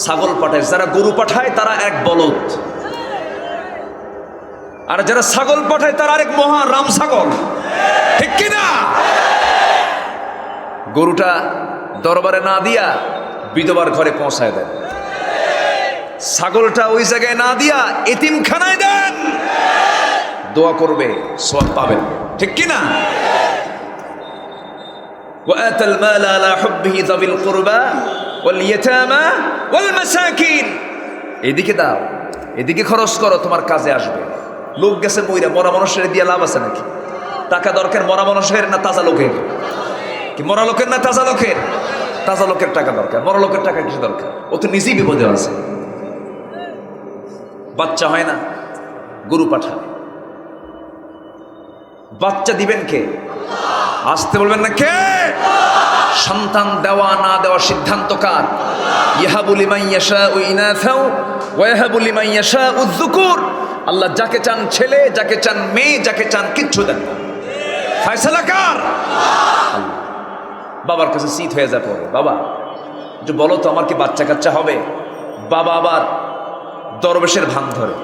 ছাগল পাঠায়। যারা গরু পাঠায় তারা এক বলদ, আর যারা ছাগল পাঠায় তারা আরেক মহা রাম ছাগল, ঠিক কিনা? গরুটা দরবারে না দিয়া বিধবার ঘরে পৌঁছায় দেন, ছাগলটা ওই জায়গায় না দিয়া এতিমখানায় দেন, দোয়া করবে, সওয়াব পাবেন, ঠিক কিনা? وآتى المال على حبه ذوي القربى واليتامى والمساكين। এদিকে দাও, এদিকে খরচ করো, তোমার কাজে আসবে। লোক গেছে মইরা, মরা মানুষের দিয়ে লাভ আছে নাকি? টাকা দরকার মরা মানুষের না তাজা লোকের? কি মরা লোকের না তাজা লোকের? তাজা লোকের টাকা দরকার, মরা লোকের টাকা কিছু দরকার? ও তো নিজেই বিপদে আছে। বাচ্চা হয় না, গরু পাঠায়। বাচ্চা দিবেন কে? আসতে বলবেন না কে? সন্তান দেওয়া না দেওয়া সিদ্ধান্ত কার? ইয়াহাবু লিমান ইয়াশাউ ইনাসাও ওয়া ইয়াহাবু লিমান ইয়াশাউ যুকুর। আল্লাহ যাকে চান ছেলে, যাকে চান মেয়ে, যাকে চান কিচ্ছু দেন না। ফয়সালা কার? বাবার কাছে শীত হয়ে যায় পড়ে, বাবা একটু বলো তো আমার কি বাচ্চা কাচ্চা হবে? বাবা আবার দরবেশের ভান ধরে,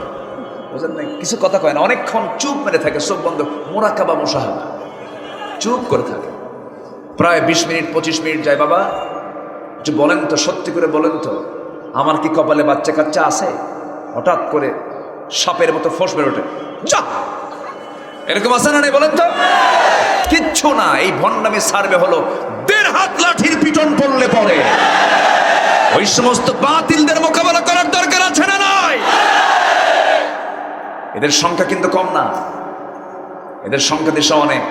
বুঝলেন না? কিছু কথা কয় না, অনেকক্ষণ চুপ মেরে থাকে, চোখ বন্ধ, মুরাকাবা মুশাহাদা, চুপ করে থাকে। প্রায় 20 মিনিট 25 মিনিট যায়। বাবা একটু বলেন তো, সত্যি করে বলেন তো, আমার কি কপালে বাচ্চা কাচ্চা আছে? হঠাৎ করে সাপের মতো ফোঁস বের ওঠে, যা, এরকম আছে না নাই বলেন তো? কিচ্ছু না, এই ভণ্ডামি সার্ভে হলো 1.5 হাত লাঠির পিটন পড়লে পরে। ওই সমস্ত বাতিলদের মোকাবেলা করার দরকার আছে না নাই? এদের সংখ্যা কিন্তু কম না, এদের সংখ্যা দেশে অনেক।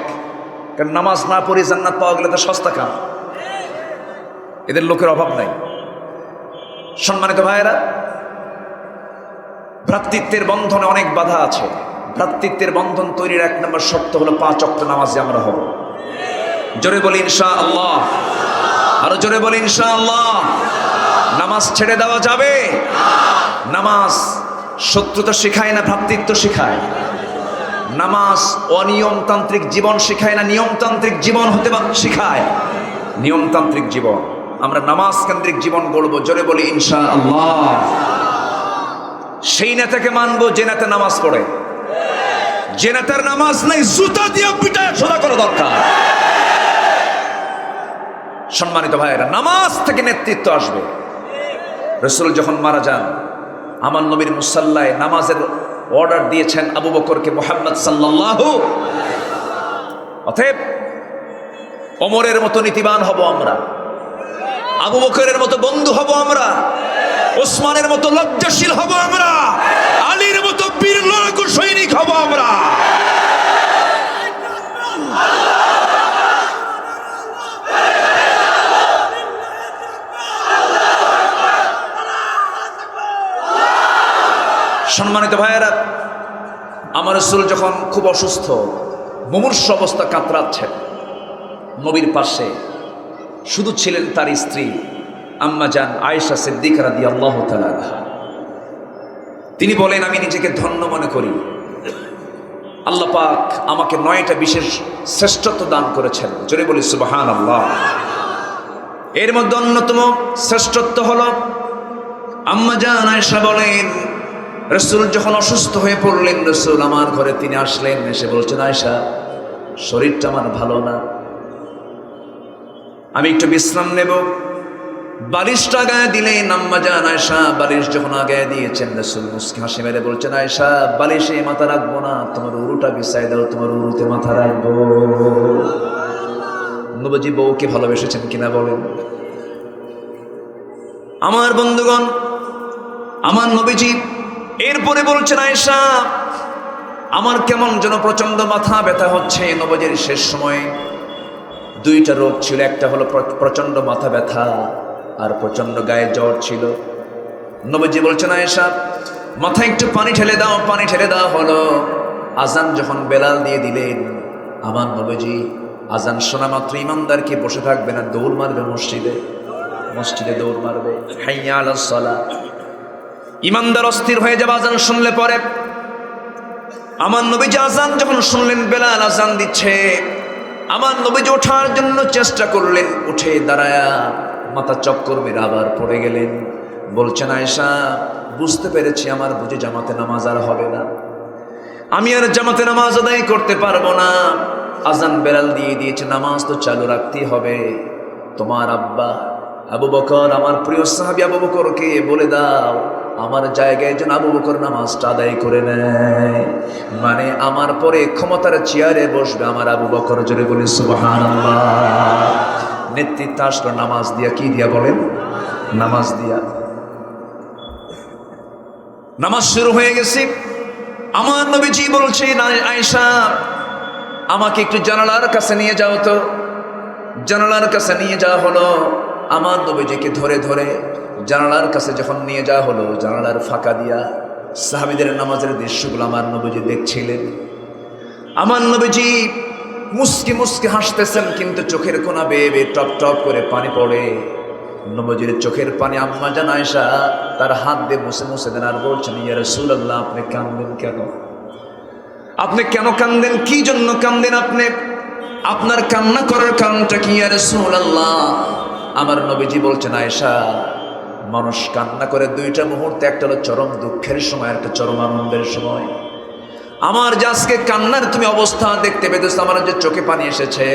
কারণ নামাজ না পড়ে জান্নাত পাওয়া গেলে তো সস্তা কাম, এদের লোকের অভাব নাই। সম্মানিত ভাইয়েরা, ভ্রাতৃত্বের বন্ধনে অনেক বাধা আছে। ভ্রাতৃত্বের বন্ধন তৈরির 1 নম্বর শর্ত হলো 5 ওয়াক্ত নামাজে আমরা হব। জোরে বলি ইনশাআল্লাহ, আরো জোরে বলি ইনশাআল্লাহ। নামাজ ছেড়ে দেওয়া যাবে? নামাজ শত্রুতা শেখায় না ভ্রাতৃত্ব শেখায়? নামাজ অনিয়মতান্ত্রিক জীবন শেখায় না নিয়মতান্ত্রিক জীবন হতে শেখায়? নিয়মতান্ত্রিক জীবন। আমরা নামাজ কেন্দ্রিক জীবন গড়ব। জোরে বলি ইনশাআল্লাহ। সেই নেতাকে মানবো যে নেতা নামাজ পড়ে। যে নেতার নামাজ নেই জুতা দিয়ে পিটায় সোজা করা দরকার। সম্মানিত ভাইয়েরা, নামাজ থেকে নেতৃত্ব আসবে। রাসূল যখন মারা যান, আমার নবীর মুসাল্লায় নামাজের অর্ডার দিয়েছেন আবু বকরকে মুহাম্মদ সাল্লাল্লাহু। অতএব ওমরের মতো নীতিবান হব আমরা, আবু বকরের মতো বন্ধু হব আমরা, ওসমানের মতো লজ্জাশীল হব আমরা, আলীর মতো বীর লড়াকু সৈনিক হব আমরা। সম্মানিত ভাইয়েরা, আমার রাসূল যখন খুব অসুস্থ, মুমূর্ষু অবস্থা কাতরাচ্ছেন, নবীর পাশে শুধু ছিলেন তার স্ত্রী আম্মা জান আয়েশা সিদ্দিকা রাদিয়াল্লাহু তাআলা আনহা। তিনি বলেন, আমি নিজেকে ধন্য মনে করি, আল্লাহ পাক আমাকে 9টা বিশেষ শ্রেষ্ঠত্ব দান করেছেন। জোরে বলি সুবহানাল্লাহ। এর মধ্যে অন্যতম শ্রেষ্ঠত্ব হলো, আম্মা জান আয়েশা বলেন, রাসূল যখন অসুস্থ হয়ে পড়লেন, রাসূল আমার ঘরে তিনি আসলেন, এসে বলছেন, আয়েশা শরীরটা আমার ভালো না, আমি একটু বিশ্রাম নেব। বালিশটা আগায় দিলেন আম্মা জান আয়েশা। বালিশ যখন আগায় দিয়েছেন, রাসূল মুস্কি হাসি মেরে বলছেন, আয়েশা বালিশে মাথা রাখবো না, তোমার উরুটা বিছাই দাও, তোমার উরুতে মাথা রাখবো। নবীজি বউকে ভালোবেসেছেন কিনা বলেন? আমার বন্ধুগণ, আমার নবীজি এরপরে বলছেন, আয়েশা আমার কেমন যেন প্রচন্ড মাথা ব্যথা হচ্ছে। নবীজির শেষ সময়ে 2টা রোগ ছিল, একটা হলো প্রচন্ড মাথা ব্যথা, আর প্রচন্ড গায়ে জ্বর ছিল। নবীজি বলছেন, আয়েশা মাথায় একটু পানি ঢেলে দাও। পানি ঢেলে দেওয়া হলো। আজান যখন বেলাল দিয়ে দিলেন, আমার নবীজি আজান শোনা মাত্র ইমানদারকে বসে থাকবে না, দৌড় মারবে মসজিদে। মসজিদে দৌড় মারবে, হাইয়া আলাস সালাহ। ইমানদার অস্থির হয়ে যাবে আজান শুনলে পরে। আমার নবীজি আজান যখন শুনলেন, বেলাল আজান দিচ্ছে, আমার নবীজি ওঠার জন্য চেষ্টা করলেন, উঠে দাঁড়ায়া মাথা চক্কর মেরে আবার পড়ে গেলেন। বলছেন, আয়েশা বুঝতে পেরেছি আমার বুঝি জামাতে নামাজ আর হবে না, আমি আর জামাতে নামাজ আদায় করতে পারবো না। আজান বেলাল দিয়ে দিয়েছে, নামাজ তো চালু রাখতেই হবে। তোমার আব্বা আবু বকর, আমার প্রিয় সাহাবী আবু বকরকে বলে দাও আমার জায়গায় যেন আবু বকর নামাজটা আদায় করে নেয়, মানে আমার পরে ক্ষমতার চেয়ারে বসবে আমার আবু বকর। জোরে বলি সুবহানাল্লাহ। নেতৃত্ব আসলো নামাজ দিয়া। কি দিয়া বলেন? নামাজ দিয়া। নামাজ শুরু হয়ে গেছে। আমার নবীজি বলছে, আয়েশা আমাকে একটু জানালার কাছে নিয়ে যাও তো। জানালার কাছে নিয়ে যাওয়া হলো। আমার নবীজিকে ধরে ধরে জানালার কাছে যখন নিয়ে যাওয়া হলো, জানালার ফাঁকা দিয়া সাহাবীদের নামাজের দৃশ্যগুলো আমার নবীজি দেখছিলেন। আমার নবীজি মুস্কি মুস্কি হাসতেছেন, কিন্তু চোখের কোনা বেয়ে বেয়ে টপ টপ করে পানি পড়ে। নবীজির চোখের পানি আম্মা জান আয়েশা তার হাত দিয়ে মুছে মুছে দেন, আর বলছেন, ইয়া রাসূলুল্লাহ আপনি কাঁদেন কেন? আপনি কেন কাঁদেন? কি জন্য কাঁদেন আপনি? আপনার কান্না করার কারণটা কি ইয়া রাসূলুল্লাহ? আমার নবীজি বলছেন, আয়েশা মানুষ কান্না করে 2টা মুহূর্তে, একটা হলো চরম দুঃখের সময়, একটা চরম আনন্দের সময়। আমার যে আজকে কান্নার তুমি অবস্থা দেখতে পেতেছ, আমার যে চোখে পানি এসেছে,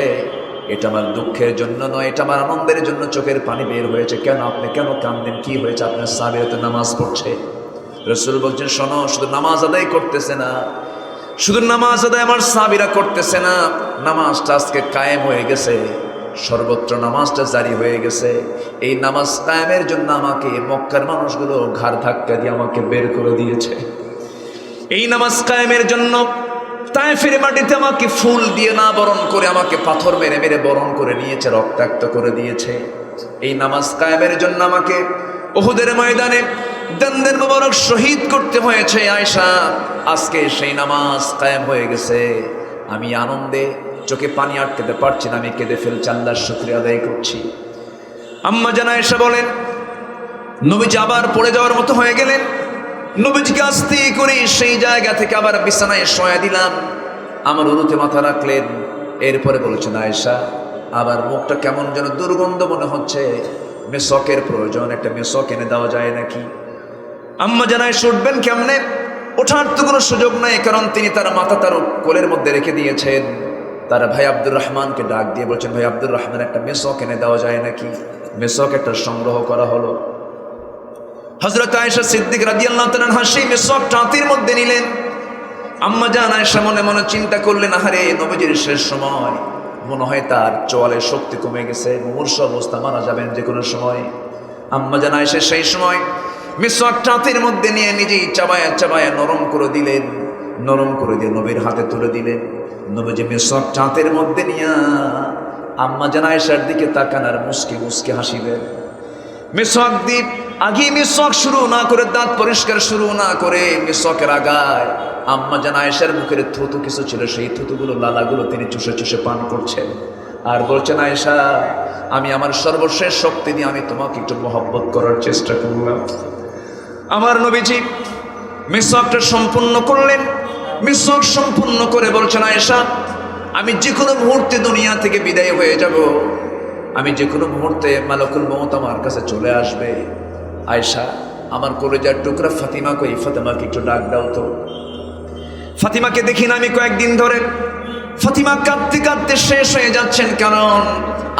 এটা আমার দুঃখের জন্য নয়, এটা আমার আনন্দের জন্য চোখের পানি বের হয়েছে। কেন আপনি কেন কান্দেন? কি হয়েছে? আপনার সাহাবীরা তো নামাজ পড়ছে, রাসূল বলছেন, শোনো, শুধু নামাজ আদায় করতেছে না, শুধু নামাজ আদায় আমার সাহাবীরা করতেছে না, নামাজটা আজকে কায়েম হয়ে গেছে, সর্বত্র নামাজটা জারি হয়ে গেছে। এই নামাজ কায়েমের জন্য আমাকে মক্কার মানুষগুলো ঘাড় ধাক্কা দিয়ে আমাকে বের করে দিয়েছে। এই নামাজ কায়েমের জন্য তায়েফের মাটিতে আমাকে ফুল দিয়ে না বরণ করে আমাকে পাথর মেরে মেরে বরণ করে নিয়েছে, রক্তাক্ত করে দিয়েছে। এই নামাজ কায়েমের জন্য আমাকে উহুদের ময়দানে দন্দন মোবারক শহীদ করতে হয়েছে। আয়েশা, আজকে সেই নামাজ কায়েম হয়ে গেছে, আমি আনন্দে চোখে পানি আটকাতে পারছি না, আমি কেঁদে ফেলছি, আল্লাহর শুকরিয়া আদায় করছি। আম্মা জান আয়েশা বলেন, নবীজি আবার পড়ে যাওয়ার মতো হয়ে গেলেন। নবীজিকে আস্তে করে সেই জায়গা থেকে আবার বিছানায় শোয়া দিলাম, আমার উরুতে মাথা রাখলেন। এরপরে বলেছেন, আয়েশা, আবার মুখটা কেমন যেন দুর্গন্ধ মনে হচ্ছে, মেসকের প্রয়োজন, একটা মেসক এনে দেওয়া যায় নাকি? আম্মা জান আয়েশা উঠবেন কেমনে? ওঠার তো কোনো সুযোগ নাই, কারণ তিনি তার মাথা তার কোলের মধ্যে রেখে দিয়েছেন। তার ভাই আব্দুর রহমানকে ডাক দিয়ে বলছেন, ভাই আব্দুর রহমান, একটা মেসক এনে দেওয়া যায় নাকি? মেসক একটা সংগ্রহ করা হলো। হযরত আয়েশা সিদ্দিক রাদিয়াল্লাহু তাআলা আনহা সেই মেসকটা হাতের মধ্যে নিলেন। আম্মা জান আয়েশা মনে মনে চিন্তা করলেন, আহারে, নবীজির শেষ সময়, মনে হয় তার চোয়ালের শক্তি কমে গেছে, মুমূর্ষু অবস্থা, মারা যাবেন যে কোনো সময়। আম্মা জান আয়েশা সেই সময় মেসওয়াকটা হাতের মধ্যে নিয়ে নিজেই চাবায়া চাবায়া নরম করে দিলেন, নরম করে দিয়ে নবীর হাতে তুলে দিলেন। নবীজি মেসওয়াকটা হাতের মধ্যে নিয়ে আম্মা জান আয়েশার দিকে তাকান আর মুস্কি মুস্কি হাসিলেন। মেসওয়াক দিয়ে আগে মেসওয়াক শুরু না করে, দাঁত পরিষ্কার শুরু না করে, মেসওয়াকের আগায় আম্মা জান আয়েশার মুখের থুতু কিছু ছিল, সেই থুতুগুলো, লালাগুলো তিনি চুষে চুষে পান করছেন আর বলছেন, আয়েশা, আমি আমার সর্বশেষ শক্তি দিয়ে আমি তোমাকে একটু মহব্বত করার চেষ্টা করলাম। আমার নবীজি মিসওয়াকটা সম্পূর্ণ করলেন। মিসওয়াক সম্পূর্ণ করে বলছেন, আয়েশা, আমি যে কোনো মুহূর্তে দুনিয়া থেকে বিদায় হয়ে যাব, আমি যে কোনো মুহূর্তে মালাকুল মউত আমার কাছে চলে আসবে। আয়েশা, আমার কলেজার টুকরা ফাতিমা কই, ফাতিমাকে একটু ডাক দাও তো। ফাতিমাকে দেখি না আমি কয়েকদিন ধরে। ফাতিমা কাঁদতে কাঁদতে শেষ হয়ে যাচ্ছেন, কারণ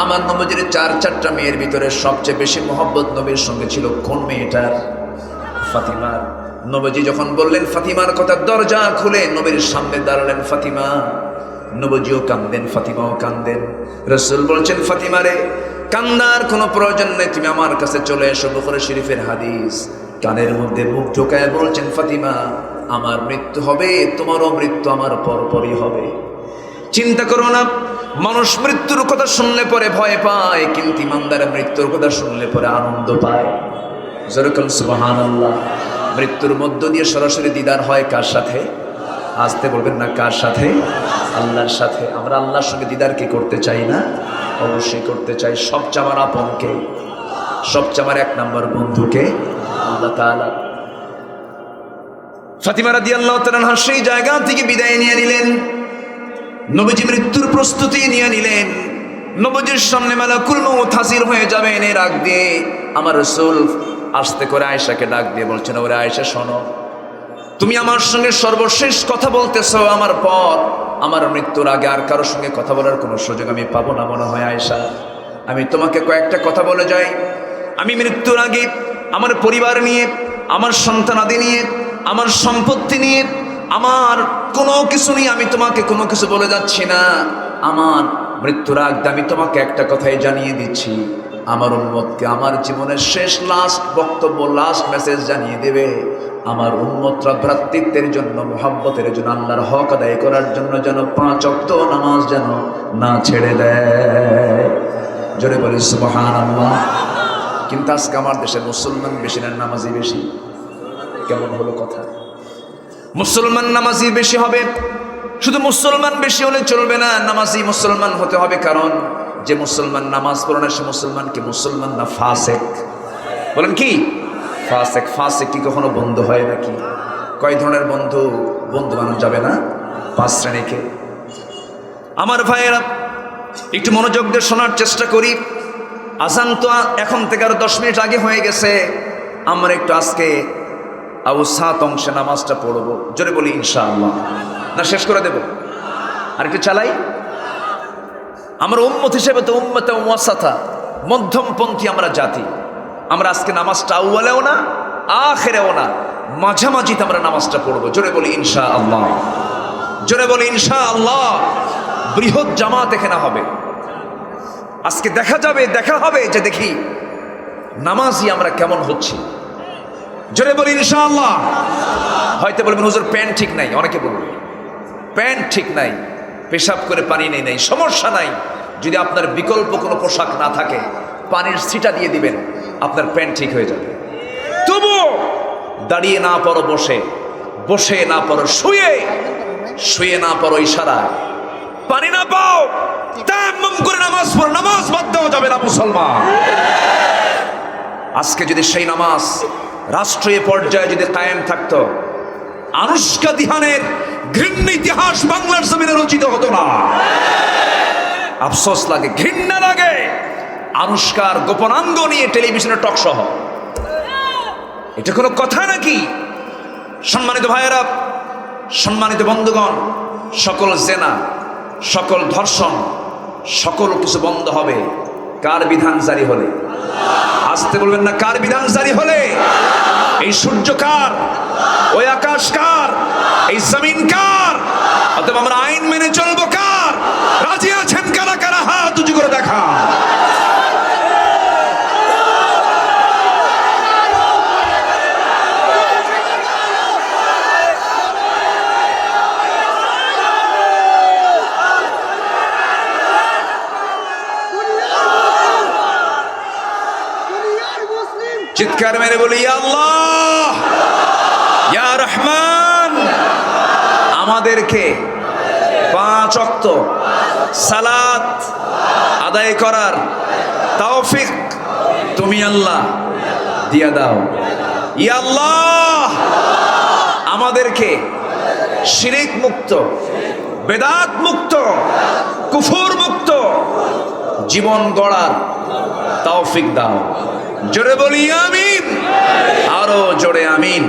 আমার নবীজির চারটা মেয়ের ভিতরে সবচেয়ে বেশি মহব্বত নবীর সঙ্গে ছিল কোন মেয়েটার? ফাতিমার। নবীজি যখন বললেন ফাতিমার কথা, দরজা খুলে নবীর সামনে দাঁড়ালেন ফাতিমা। নবীজিও কান্দেন, ফাতিমাও কান্দেন। রাসূল বলছেন, ফাতিমা রে, কান্দার কোনো প্রয়োজন নেই, তুমি আমার কাছে চলে এসো। বুখারী শরীফের হাদিস। কানের মধ্যে মুখ ঢোকায় বলছেন, ফাতিমা, আমার মৃত্যু হবে, তোমারও মৃত্যু আমার পরপরই হবে। চিন্তা করো না, মানুষ মৃত্যুর কথা শুনলে পরে ভয় পায়, কিন্তু ইমানদার মৃত্যুর কথা শুনলে পরে আনন্দ পায়। যেরকম সুবহানাল্লাহ। মৃত্যুর মধ্য দিয়ে সরাসরি দিদার হয় কার সাথে? আসতে বলবেন না, কার সাথে? আল্লাহর সাথে। আমরা আল্লাহর সঙ্গে দিদার কি করতে চাই না? অবশ্যই করতে চাই। সবচেয়ে আমার আপনকে, সবচেয়ে আমার এক নম্বর বন্ধুকে আল্লাহ তাআলা। ফাতিমা রাদিয়াল্লাহু তাআলা আনহা সেই জায়গা থেকে বিদায় নিয়ে নিলেন। নবীজি মৃত্যুর প্রস্তুতি নিয়ে নিলেন। নবীজির সামনে মালাকুল মউত হাজির হয়ে যাবেন। এর আগ দিয়ে আমার রাসূল আস্তে করে আয়েশাকে ডাক দিয়ে বলছেন, ওরে আয়েশা, শোনো, তুমি আমার সঙ্গে সর্বশেষ কথা বলতেছো, আমার পর, আমার মৃত্যুর আগে আর কারোর সঙ্গে কথা বলার কোনো সুযোগ আমি পাবো না মনে হয়। আয়েশা, আমি তোমাকে কয়েকটা কথা বলে যাই। আমি মৃত্যুর আগে আমার পরিবার নিয়ে, আমার সন্তানাদি নিয়ে, আমার সম্পত্তি নিয়ে, আমার কোনো কিছু নিয়ে আমি তোমাকে কোনো কিছু বলে যাচ্ছি না। আমার মৃত্যুর আগে আমি তোমাকে একটা কথাই জানিয়ে দিচ্ছি, আমার উম্মতকে আমার জীবনের শেষ লাস্ট বক্তব্য, লাস্ট মেসেজ জানিয়ে দেবে। আমার উম্মতরা ভ্রাতৃত্বের জন্য, মুহাব্বতের জন্য, আল্লাহর হক আদায় করার জন্য যেন 5 ওয়াক্ত নামাজ যেন না ছেড়ে দেয়। জোরে বলি সুবহানাল্লাহ। কিন্তু আজকে আমার দেশে মুসলমান বেশি না নামাজি বেশি? কেমন হলো কথা? মুসলমান নামাজি বেশি হবে। শুধু মুসলমান বেশি হলে চলবে না, নামাজি মুসলমান হতে হবে। কারণ যে মুসলমান নামাজ পড়ে না, সে মুসলমান কি মুসলমান না ফাসেক? বলেন কি? ফাসেক। ফাসেক কি কখনো বন্ধু হয় নাকি? কয় ধরনের বন্ধু বানানো যাবে না? 5 শ্রেণীকে। আমার ভাইয়েরা, একটু মনোযোগ দিয়ে শোনার চেষ্টা করি। আজান তো এখন থেকে আরো 10 মিনিট আগে হয়ে গেছে। আমরা একটু আজকে আউসাত অংশে নামাজটা পড়বো। জোরে বলি ইনশাআল্লাহ। না শেষ করে দেব? আর একটু চালাই। আমরা উম্মত হিসেবে তো উম্মতে ওয়াসাতা, মধ্যমপন্থী আমরা জাতি। আমরা আজকে নামাজটা আউয়ালেও না, আখেরেও না, মাঝামাঝিতে আমরা নামাজটা পড়বো। জোরে বলি ইনশাআল্লাহ, জোরে বলি ইনশাআল্লাহ। বৃহৎ জামাত এখানে হবে। আজকে দেখা হবে যে দেখি নামাজি আমরা কেমন হচ্ছি। জোরে বলি ইনশাআল্লাহ। হয়তো বলবেন হুজুর প্যান্ট ঠিক নাই, অনেকে বলবে প্যান্ট ঠিক নাই, পেশাব করে পানি নেই, সমস্যা নাই। যদি আপনার বিকল্প কোনো পোশাক না থাকে পানির ছিটা দিয়ে দিবেন, আপনার প্যান্ট ঠিক হয়ে যাবে। তবুও দাঁড়িয়ে না পড়ো বসে, বসে না পড়ো শুয়ে, শুয়ে না পড়ো ইশারায়, পানি না পাও তায়াম্মুম করে নামাজ পড়ো। নামাজ বাদ দেওয়া যাবে না মুসলমান। আজকে যদি সেই নামাজ রাষ্ট্রীয় পর্যায়ে যদি কায়েম থাকতো, আনুষ্কা দিহানের ঘৃণ্য ইতিহাস বাংলার জমিনে রচিত হতো না। আফসোস লাগে, ঘৃণা লাগে, আনুষ্কার গোপনাঙ্গ নিয়ে টেলিভিশনে টক সহ। এটা কোনো কথা নাকি? সম্মানিত ভাইয়েরা, সম্মানিত বন্ধুগণ, সকল জেনা, সকল ধর্ষণ, সকল কিছু বন্ধ হবে কার বিধান জারি হলে? আসতে বলবেন না, কার বিধান জারি হলে? এই সূর্য কার? ওই আকাশ কার? এই জমিন কার? অতএব আমরা আইন মেনে চলবো কার? রাজি আছেন কারা কারা? হাত উঁচু করে দেখা। চিৎকার মেরে বলি ইয়া আল্লাহ, ইয়া রহমান। আমাদেরকে 5 ওয়াক্ত সালাত আদায় করার তৌফিক তুমি আল্লাহ দিয়া দাও। ইয়া আল্লাহ, আমাদেরকে শিরিক মুক্ত, বেদাত মুক্ত, কুফর মুক্ত জীবন গড়ার তৌফিক দাও। জোরে বলি আমিন, আরো জোরে আমিন।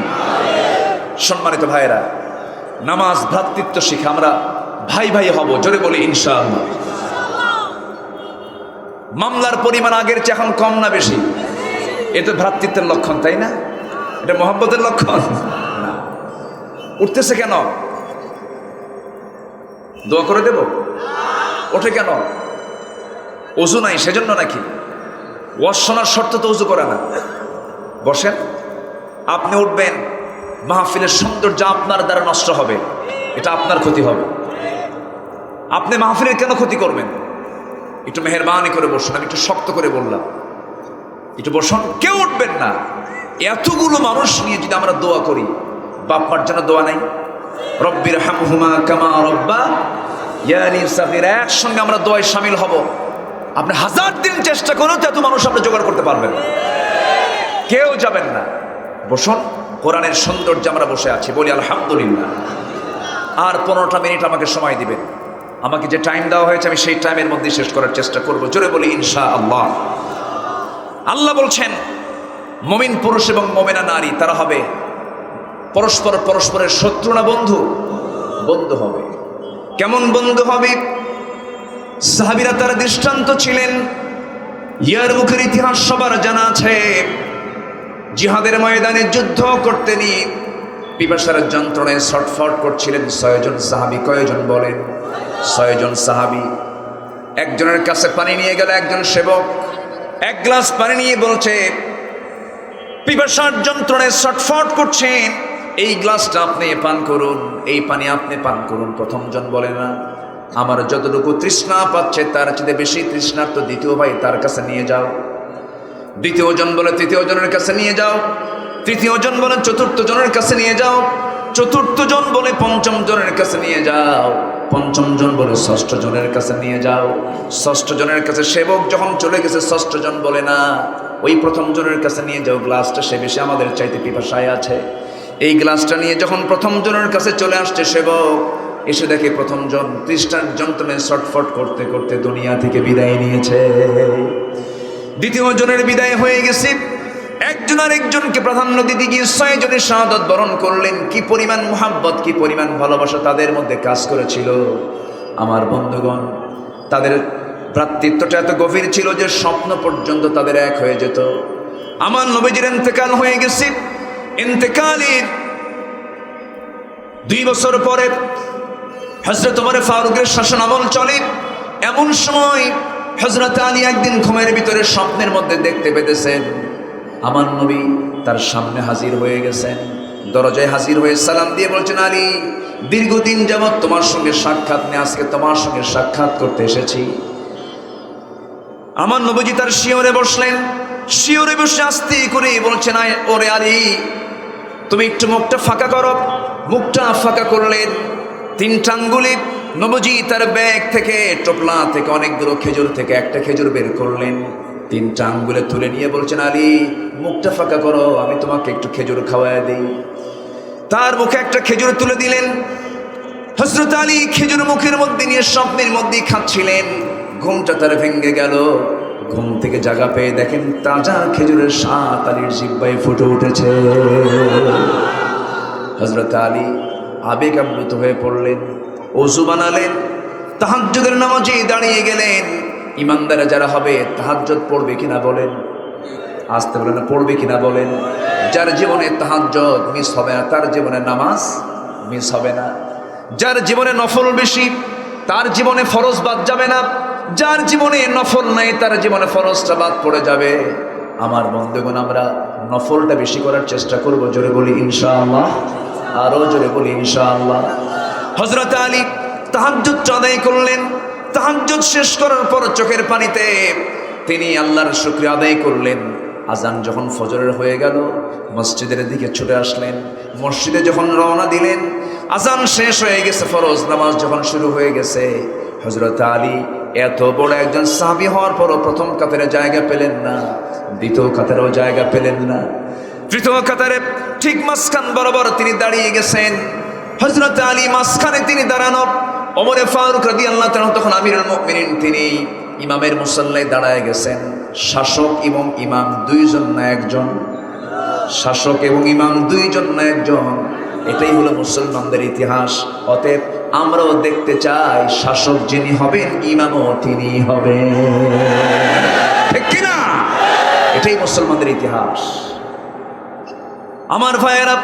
সম্মানিত ভাইরা, নামাজ ভ্রাতৃত্ব শিখে আমরা ভাই ভাই হব। জোরে বলি ইনশাআল্লাহ। মামলার পরিমাণ আগের চেয়ে এখন কম না বেশি? এটা ভ্রাতৃত্বের লক্ষণ, তাই না? এটা মহব্বতের লক্ষণ না। উঠতেছে কেন? দোয়া করে দেব? ওঠে কেন? ওযু নাই সেজন্য নাকি? ওয়াজ শোনার শর্ত তো উজু করে না। বসেন, আপনি উঠবেন, মাহফিলের সৌন্দর্য আপনার দ্বারা নষ্ট হবে, এটা আপনার ক্ষতি হবে। আপনি মাহফিলের কেন ক্ষতি করবেন? একটু মেহেরবানি করে বসুন। আমি একটু শক্ত করে বললাম, একটু বসুন। কেউ উঠবেন না। এতগুলো মানুষ নিয়ে যদি আমরা দোয়া করি, বাপ মার জন্য দোয়া নাই? রব্বির হামহুমা কামা রব্বায়ানি সাগীরা, একসঙ্গে আমরা দোয়ায় শামিল হব। আপনি 1000 দিন চেষ্টা করুন, এত মানুষ আপনি জোগাড় করতে পারবেন? কেউ যাবেন না। বসুন, কোরআনের সৌন্দর্য আমরা বসে আছি, বলি আলহামদুলিল্লাহ। আর 15টা মিনিট আমাকে সময় দিবেন। আমাকে যে টাইম দেওয়া হয়েছে আমি সেই টাইমের মধ্যে শেষ করার চেষ্টা করব। জোরে বলি ইনশাআল্লাহ। আল্লাহ বলছেন, মুমিন পুরুষ এবং মুমিনা নারী তারা হবে পরস্পরের শত্রু না বন্ধু? বন্ধু হবে। কেমন বন্ধু হবে? সাহাবীরা তার দৃষ্টান্ত ছিলেন। ইয়ারমুকের ইতিহাস সবার জানা আছে। জিহাদের ময়দানে যুদ্ধ করতে নিয়ে পিপাসার যন্ত্রণায় ছটফট করছিলেন 6 জন সাহাবী। কয়জন বলেন? 6 জন সাহাবী। একজনের কাছে পানি নিয়ে গেল একজন সেবক। 1 গ্লাস পানি নিয়ে বলছে, পিপাসার যন্ত্রণায় ছটফট করছেন, এই গ্লাসটা আপনি পান করুন, এই পানি আপনি পান করুন। প্রথম জন বলে না, আমার যতটুকু তৃষ্ণা পাচ্ছে তার চেয়ে বেশি তৃষ্ণার্ত দ্বিতীয় ভাই, তার কাছে নিয়ে যাও। দ্বিতীয় জন বলে তৃতীয় জনের কাছে নিয়ে যাও। তৃতীয় জন বলে চতুর্থ জনের কাছে নিয়ে যাও। চতুর্থ জন বলে পঞ্চম জনের কাছে নিয়ে যাও। পঞ্চম জন বলে ষষ্ঠ জনের কাছে নিয়ে যাও। ষষ্ঠ জনের কাছে সেবক যখন চলে গেছে, ষষ্ঠ জন বলে না, ওই প্রথম জনের কাছে নিয়ে যাও, গ্লাসটা সে বেশি আমাদের চাইতে পিপাসায় আছে। এই গ্লাসটা নিয়ে যখন প্রথম জনের কাছে চলে আসছে সেবক, এসে দেখে প্রথম জন তৃষ্ণার যন্ত্রণায় ছটফট করতে করতে দুনিয়া থেকে বিদায় নিয়েছে। দ্বিতীয় জনের বিদায় হয়ে গেছে। একজন আর একজনকে প্রাধান্য দিতে গিয়ে 6 জনের শাহাদাত বরণ করলেন। কি পরিমাণ মুহাব্বত, কি পরিমাণ ভালোবাসা তাদের মধ্যে কাজ করেছিল। আমার বন্ধুগণ, তাদের ভ্রাতৃত্বটা এত গভীর ছিল যে স্বপ্ন পর্যন্ত তাদের এক হয়ে যেত। আমার নবীজির ইন্তেকাল হয়ে গেছে। ইন্তেকালের 2 বছর পরে হযরত ওমর ফারুকের শাসন আমল চলে। এমন সময় হযরত আলী একদিন ঘুমের ভিতরে স্বপ্নের মধ্যে দেখতে পেতেছেন আমার নবী তার সামনে হাজির হয়ে গেছেন। দরজায় হাজির হয়ে সালাম দিয়ে বলছেন, আলী, দীর্ঘদিন যাবৎ তোমার সঙ্গে সাক্ষাৎ নেই, আজকে তোমার সঙ্গে সাক্ষাৎ করতে এসেছি। আমার নবীজি তার শিয়রে বসলেন। শিয়রে বসে আস্তে করে বলছেন, ওরে আলী, তুমি একটু মুখটা ফাঁকা করো। মুখটা ফাঁকা করলেন। 3টা আঙ্গুলে নবীজি তার ব্যাগ থেকে, টোপলা থেকে অনেকগুলো খেজুর থেকে একটা খেজুর বের করলেন। 3টা আঙ্গুলে তুলে নিয়ে বলছেন, আলী, মুখটা ফাঁকা করো, আমি তোমাকে একটু খেজুর খাওয়ায় দিই। তার মুখে একটা খেজুর তুলে দিলেন। হযরত আলী খেজুর মুখের মধ্যে নিয়ে স্বপ্নের মধ্যেই খাচ্ছিলেন। ঘুমটা তার ভেঙে গেল। ঘুম থেকে জাগা পেয়ে দেখেন তাজা খেজুরের স্বাদ আলীর জিহ্বায় ফুটে উঠেছে। হযরত আলী আবেগ আপ্লুত হয়ে পড়লেন। ওযু বানালেন। তাহাজ্জুদের নামাজে দাঁড়িয়ে গেলেন। ইমানদার যারা হবে তাহাজ্জুদ পড়বে কিনা বলেন, আসতে বলেন না, পড়বে কিনা বলেন। যার জীবনে তাহাজ্জুদ মিস হবে না তার জীবনে নামাজ মিস হবে না। যার জীবনে নফল বেশি তার জীবনে ফরজ বাদ যাবে না। যার জীবনে নফল নাই তার জীবনে ফরজটা বাদ পড়ে যাবে। আমার বন্ধুগণ, আমরা নফলটা বেশি করার চেষ্টা করব। জোরে বলি ইনশাআল্লাহ, আরো জোরে বলি ইনশাআল্লাহ। হযরত আলী তাহাজ্জুদ আদায় করলেন। তাহাজ্জুদ শেষ করার পর চোখের পানিতে তিনি আল্লাহর শুকরিয়া আদায় করলেন। আজান যখন ফজরের হয়ে গেল মসজিদের দিকে ছুটে আসলেন। মসজিদে যখন রওনা দিলেন আজান শেষ হয়ে গেছে, ফরজ নামাজ যখন শুরু হয়ে গেছে। হযরত আলী এত বড় একজন সাহাবী হওয়ার পরও প্রথম কাতারে জায়গা পেলেন না, দ্বিতীয় কাতারেও জায়গা পেলেন না। তৃতীয় কাতারে ঠিক মাঝখান বরাবর তিনি দাঁড়িয়ে গেছেন। হযরত আলী মাঝখানে তিনি দাঁড়ানো। ওমর ফারুক রাদিয়াল্লাহু তাআলা তখন আমিরুল মুমিনিন, তিনি ইমামের মুসল্লায় দাঁড়ায় গেছেন। শাসক এবং ইমাম দুইজন না একজন? শাসক এবং ইমাম দুইজন না একজন? এটাই হলো মুসলমানদের ইতিহাস। অতএব আমরাও দেখতে চাই শাসক যিনি হবেন ইমামও তিনি হবেন, ঠিক কিনা? এটাই মুসলমানদের ইতিহাস। আমার ভাইয়েরা,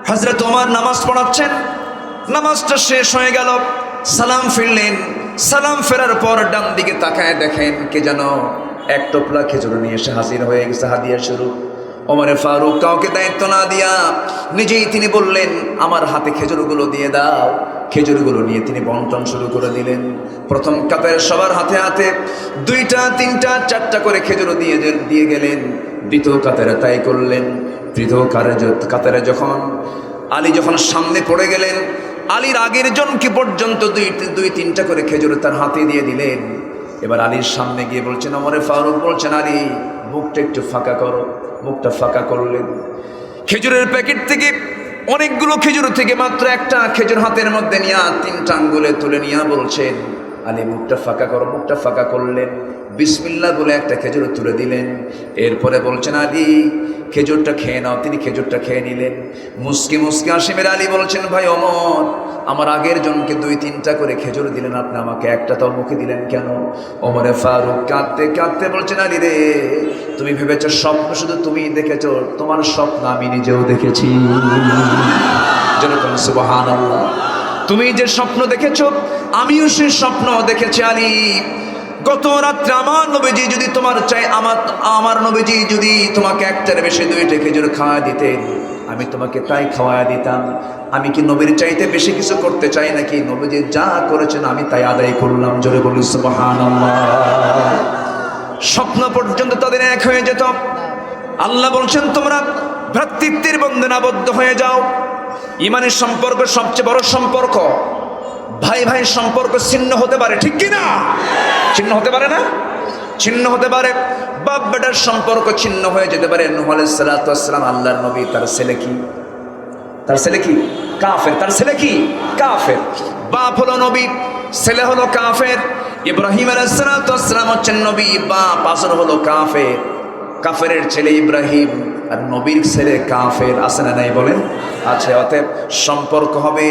হযরত ওমর নামাজ পড়াচ্ছেন। নামাজটা শেষ হয়ে গেল। সালাম ফিরলেন। সালাম ফেরার পর ডান দিকে তাকায় দেখেন কে যেন এক টোপলা খেজুর নিয়ে এসে হাজির হয়ে গেছে, হাদিয়া স্বরূপ। ওমর ফারুক কাউকে দায়িত্ব না দিয়া নিজেই তিনি বললেন, আমার হাতে খেজুরগুলো দিয়ে দাও। খেজুরগুলো নিয়ে তিনি বন্টন শুরু করে দিলেন। প্রথম কাতারে সবার হাতে হাতে 2টা 3টা 4টা করে খেজুর দিয়ে গেলেন। দ্বিতীয় কাতারে তাই করলেন। তৃতীয় কাতারে যখন আলী যখন সামনে পড়ে গেলেন, আলীর আগের জনকে পর্যন্ত 2-3টা করে খেজুর তার হাতে দিয়ে দিলেন। এবার আলীর সামনে গিয়ে বলছেন, ওমর ফারুক বলছেন, আলী, মুখটা একটু ফাঁকা করো। মুখটা ফাঁকা করলেন। খেজুরের প্যাকেট থেকে অনেকগুলো খেজুর থেকে মাত্র একটা খেজুর হাতের মধ্যে নিয়ে 3টা আঙ্গুলে তুলে নিয়ে বলছেন, আলী, মুখটা ফাঁকা করো। মুখটা ফাঁকা করলেন। বিসমিল্লাহ বলে একটা খেজুর তুলে দিলেন। এরপরে বলছেন, আলী, খেজুরটা খেয়ে নাও। তিনি খেজুরটা খেয়ে নিলেন। মুসকি মুসকি হাসি মেরে আলী বলছেন, ভাই ওমর, আমার আগের জনকে 2-3টা করে খেজুর দিলেন, আপনি আমাকে একটা তাও মুখে দিলেন কেন? ওমর ফারুক কাঁদতে কাঁদতে বলছেন, আলী রে, তুমি ভেবেছ স্বপ্ন শুধু তুমি দেখেছ, তোমার স্বপ্ন আমি নিজেও দেখেছি। যেরকম সুবহানাল্লাহ। তুমি যে স্বপ্ন দেখেছ আমিও সেই স্বপ্ন দেখেছি আলী। গত রাত্রে আমার নবীজি যদি তোমার চাই আমার নবীজি যদি তোমাকে একটার বেশি 2টা খেজুর খাওয়া দিতেন, আমি তোমাকে তাই খাওয়ায়া দিতাম। আমি কি নবীর চাইতে বেশি কিছু করতে চাই নাকি? নবীজি যা করেছেন আমি তাই আদায় করলাম। জোরে বলি সুবহানাল্লাহ। স্বপ্ন পর্যন্ত তাদের এক হয়ে যেত। আল্লাহ বলছেন, তোমরা ভ্রাতৃত্বের বন্ধনে আবদ্ধ হয়ে যাও। ইমানের সম্পর্ক সবচেয়ে বড় সম্পর্ক। ভাই ভাই সম্পর্ক ছিন্ন হতে পারে, ঠিক কিনা? ছিন্ন হতে পারে না? ছিন্ন হতে পারে। বাপ বেটার সম্পর্ক ছিন্ন হয়ে যেতে পারে। নূহ আলাইহিস সালাতু ওয়াস সালাম আল্লাহর নবী, তার ছেলে কি? তার ছেলে কি? কাফের। তার ছেলে কি? কাফের। বাপ হলো নবী, ছেলে হলো কাফের। ইব্রাহিম আলাইহিস সালাতু ওয়াস সালাম হচ্ছেন নবী, বাপ আসর হলো কাফের। কাফেরের ছেলে ইব্রাহিম আর নবীর ছেলে কাফের, আছে না নাই বলেন? আচ্ছা, অতএব সম্পর্ক হবে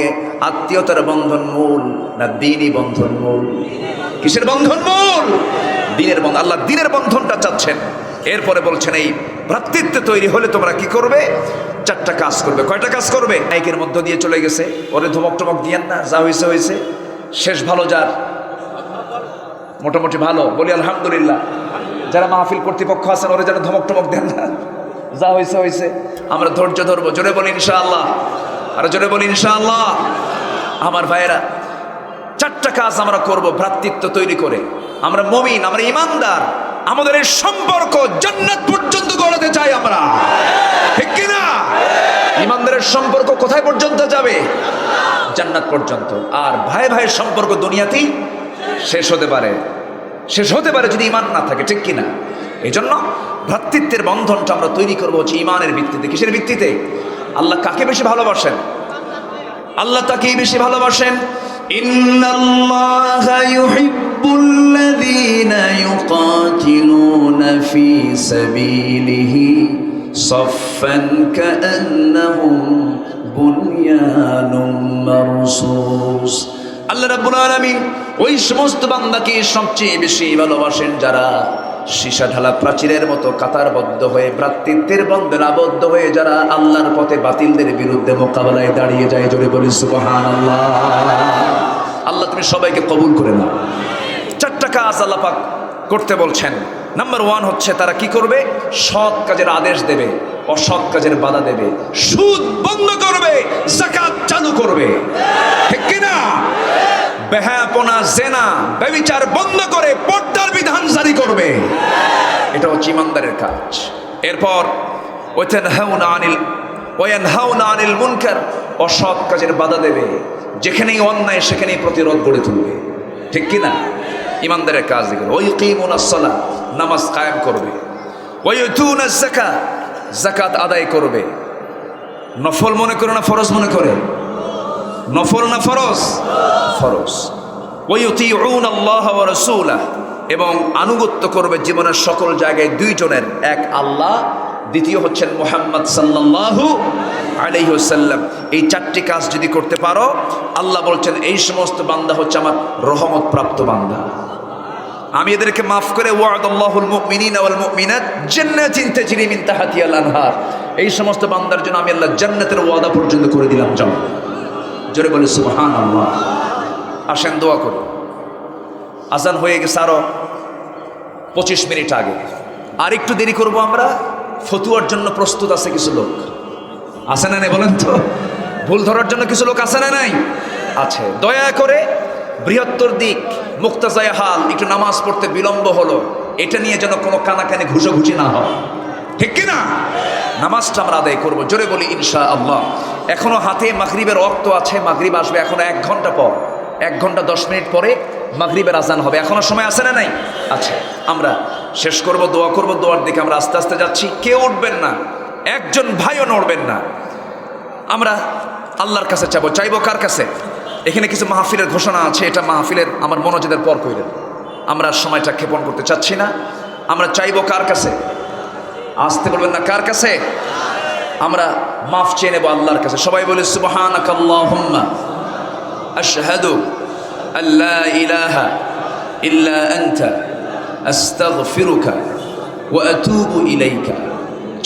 আত্মীয়তার বন্ধন মূল না দ্বীনি বন্ধন মূল? কিসের বন্ধন মূল? দ্বীনের বন্ধন। আল্লাহ দ্বীনের বন্ধনটা চাচ্ছেন। এরপরে বলছেন এই ভ্রাতৃত্ব তৈরি হলে তোমরা কি করবে? 4টা কাজ করবে। কয়টা কাজ করবে? মাইকের মধ্য দিয়ে চলে গেছে, ওরে ধমক টমক দিয়েন না, যা হয়েছে হয়েছে, শেষ ভালো যার, মোটামুটি ভালো বলি আলহামদুলিল্লাহ। যারা মাহফিল কর্তৃপক্ষ আছেন ওরা যেন ধমক টমক দেন না, যা হয়েছে হয়েছে, আমরা ধৈর্য ধরবো। জোরে বলি ইনশাআল্লাহ, আর জোরে বলি ইনশাআল্লাহ। আমার ভাইয়েরা, 4টা কাজ আমরা করব ভ্রাতৃত্ব তৈরি করে। আমরা মুমিন, আমরা ইমানদার, আমাদের এই সম্পর্ক জান্নাত পর্যন্ত গড়াতে চাই আমরা, ঠিক কিনা? ইমানদারের সম্পর্ক কোথায় পর্যন্ত যাবে? জান্নাত পর্যন্ত। আর ভাই ভাইয়ের সম্পর্ক দুনিয়াতেই শেষ হতে পারে, শেষ হতে পারে যদি ইমান না থাকে, ঠিক কিনা? এই জন্য ভ্রাতৃত্বের বন্ধনটা আমরা তৈরি করবো হচ্ছে ইমানের ভিত্তিতে। কিসের ভিত্তিতে? আল্লাহ কাকে বেশি ভালোবাসেন? আল্লাহ তাকেই বেশি ভালোবাসেন। ইন্নাল্লাহা ইউহিব্বুল্লাযীনা ইউকাতিলুনা ফী সাবিলিহি সাফফান কাআন্নাহুম বুনয়ানুম মারসুস। আল্লাহ রাব্বুল আলামিন ওই সমস্ত বান্দাকে সবচেয়ে বেশি ভালোবাসেন যারা সীসা ঢালা প্রাচীরের মতো কাতারবদ্ধ হয়ে ভ্রাতৃত্বের বন্ধনে আবদ্ধ হয়ে যারা আল্লাহর পথে বাতিলদের বিরুদ্ধে মোকাবেলায় দাঁড়িয়ে যায়। জোরে বলি সুবহানাল্লাহ। আল্লাহ তুমি সবাইকে কবুল করে নাও। 4টা কাজ আল্লাহ পাক করতে বলছেন। নাম্বার 1 হচ্ছে তারা কি করবে? সৎ কাজের আদেশ দেবে, অসৎ কাজের বাধা দেবে, সুদ বন্ধ করবে, যাকাত চালু করবে, ঠিক কিনা? বেহায়াপনা, জেনা, ব্যভিচার বন্ধ করে পর্দার বিধান জারি করবে। এটা হচ্ছে ইমানদারের কাজ। এরপর ওয়ায়ানহাউনা আনিল মুনকার, অসৎ কাজের বাধা দেবে, যেখানেই অন্যায় সেখানেই প্রতিরোধ গড়ে তুলবে, ঠিক কিনা? ইমানদারের কাজ এগুলো। ওয়ায়ুকিমুনাস সালাহ, নামাজ কায়েম করবে। ওয়ায়ুতুনাজ যাকাত, যাকাত আদায় করবে। নফল মনে করে না ফরজ মনে করে? নফল না ফরজ? ফরজ। ওয়ায়ুতিউনাল্লাহ ওয়া রাসূলাহ, এবং আনুগত্য করবে জীবনের সকল জায়গায় 2 জনের, এক আল্লাহ, দ্বিতীয় হচ্ছেন মুহাম্মদ সাল্লাল্লাহু আলাইহি ওয়াসাল্লাম। এই 4টি কাজ যদি করতে পারো, আল্লাহ বলছেন এই সমস্ত বান্দা হচ্ছে আমার রহমত প্রাপ্ত বান্দা। আমি এদেরকে মাফ করে ওয়াদাল্লাহুল মুমিনিনা ওয়াল মুমিনাত জান্নাতিন তাজরি মিন তাহতিহাল আনহার, এই সমস্ত বান্দার জন্য আমি আল্লাহ জান্নাতের ওয়াদা পর্যন্ত করে দিলাম। যাও, জোরে বলে সুবহানাল্লাহ। আসেন দোয়া করি। আজান হয়ে গেছে আরো 25 মিনিট আগে, আর একটু দেরি করব আমরা। ফতুয়ার জন্য প্রস্তুত আছে কিছু লোক, আছে না নাই বলেন তো? ভুল ধরার জন্য কিছু লোক আছে না নাই? আছে। দয়া করে বৃহত্তর দিক মুক্তাজায় হাল, একটু নামাজ পড়তে বিলম্ব হলো, এটা নিয়ে যেন কোনো কানাকানি ঘুষোঘুষি না হয়, ঠিক কিনা? নামাজটা আমরা আদায় করবো। জোরে বলি ইনশাআল্লাহ। এখনো হাতে মাগরিবের ওয়াক্ত আছে, মাগরিব আসবে এখনো 1 ঘন্টা পর, 1 ঘন্টা 10 মিনিট পরে মাগরিবের আজান হবে। এখনো সময় আছে না নাই? আছে। আমরা শেষ করব, দোয়া করব, দোয়ার দিকে আমরা আস্তে আস্তে যাচ্ছি। কেউ উঠবেন না, একজন ভাইও নড়বেন না। আমরা আল্লাহর কাছে চাইবো কার কাছে? এখানে কিছু মাহফিলের ঘোষণা আছে, এটা মাহফিলের আমার মনোযোগের পর কইলেন, আমরা সময়টা ক্ষেপণ করতে চাচ্ছি না। আমরা চাইবো কার কাছে? আসতে বলবেন না, কার কাছে? আমরা মাফ চেয়ে নেব আল্লাহর কাছে। সবাই বলে সুবহানাকাল্লাহুম্মা আশহাদু আল্লা ইলাহা ইল্লা আনতা আস্তাগফিরুকা ওয়া আতুবু ইলাইকা।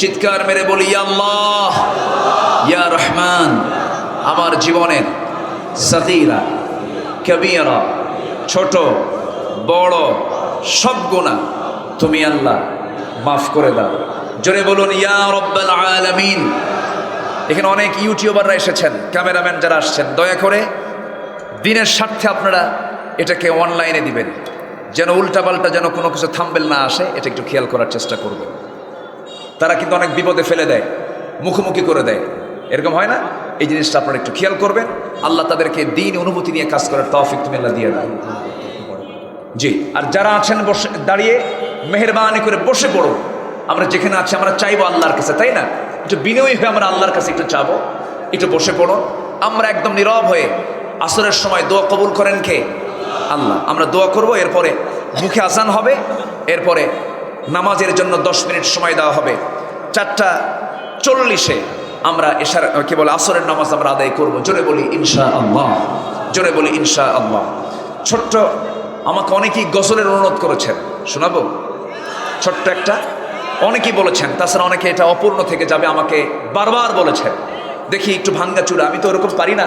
চিৎকার মেরে বলি, ইয়া আল্লাহ, ইয়া রহমান, আমার জীবনের সাগীরা কবীরা, ছোট বড় সব গুনাহ তুমি আল্লাহ মাফ করে দাও। জোরে বলুন ইয়া রাব্বাল আলামিন। এখানে অনেক ইউটিউবাররা এসেছেন, ক্যামেরাম্যান যারা আসছেন, দয়া করে দিনের স্বার্থে আপনারা এটাকে অনলাইনে দিবেন, যেন উল্টাপাল্টা যেন কোনো কিছু থাম্বনেল না আসে, এটা একটু খেয়াল করার চেষ্টা করবেন। তারা কিন্তু অনেক বিপদে ফেলে দেয়, মুখোমুখি করে দেয়, এরকম হয় না? এই জিনিসটা আপনারা একটু খেয়াল করবেন। আল্লাহ তাদেরকে দিন অনুভূতি নিয়ে কাজ করার তৌফিক তুমি আল্লাহ দিয়ে দাও। জি, আর যারা আছেন বসে দাঁড়িয়ে, মেহেরবানি করে বসে পড়ো। আমরা যেখানে আছি আমরা চাইবো আল্লাহর কাছে, তাই না? একটু বিনয়ী হয়ে আমরা আল্লাহর কাছে একটু চাবো, একটু বসে পড়ো। আমরা একদম নীরব হয়ে, আসরের সময় দোয়া কবুল করেন কে? আল্লাহ। আমরা দোয়া করব, এরপরে মুখে আজান হবে, এরপরে নামাজের জন্য 10 মিনিট সময় দেওয়া হবে। 4:40-এ আমরা এশার কি বলে আসরের নামাজ আমরা আদায় করব। জোরে বলি ইনশাআল্লাহ, জোরে বলি ইনশাআল্লাহ। ছোট্ট, আমাকে অনেকেই গজলের অনুরোধ করেছেন, শোনাবো ছোট্ট একটা অনেকেই বলেছেন, তাছাড়া অনেকে এটা অপূর্ণ থেকে যাবে আমাকে বারবার বলেছেন, দেখি একটু ভাঙ্গা চূড়া, আমি তো ওরকম পারি না,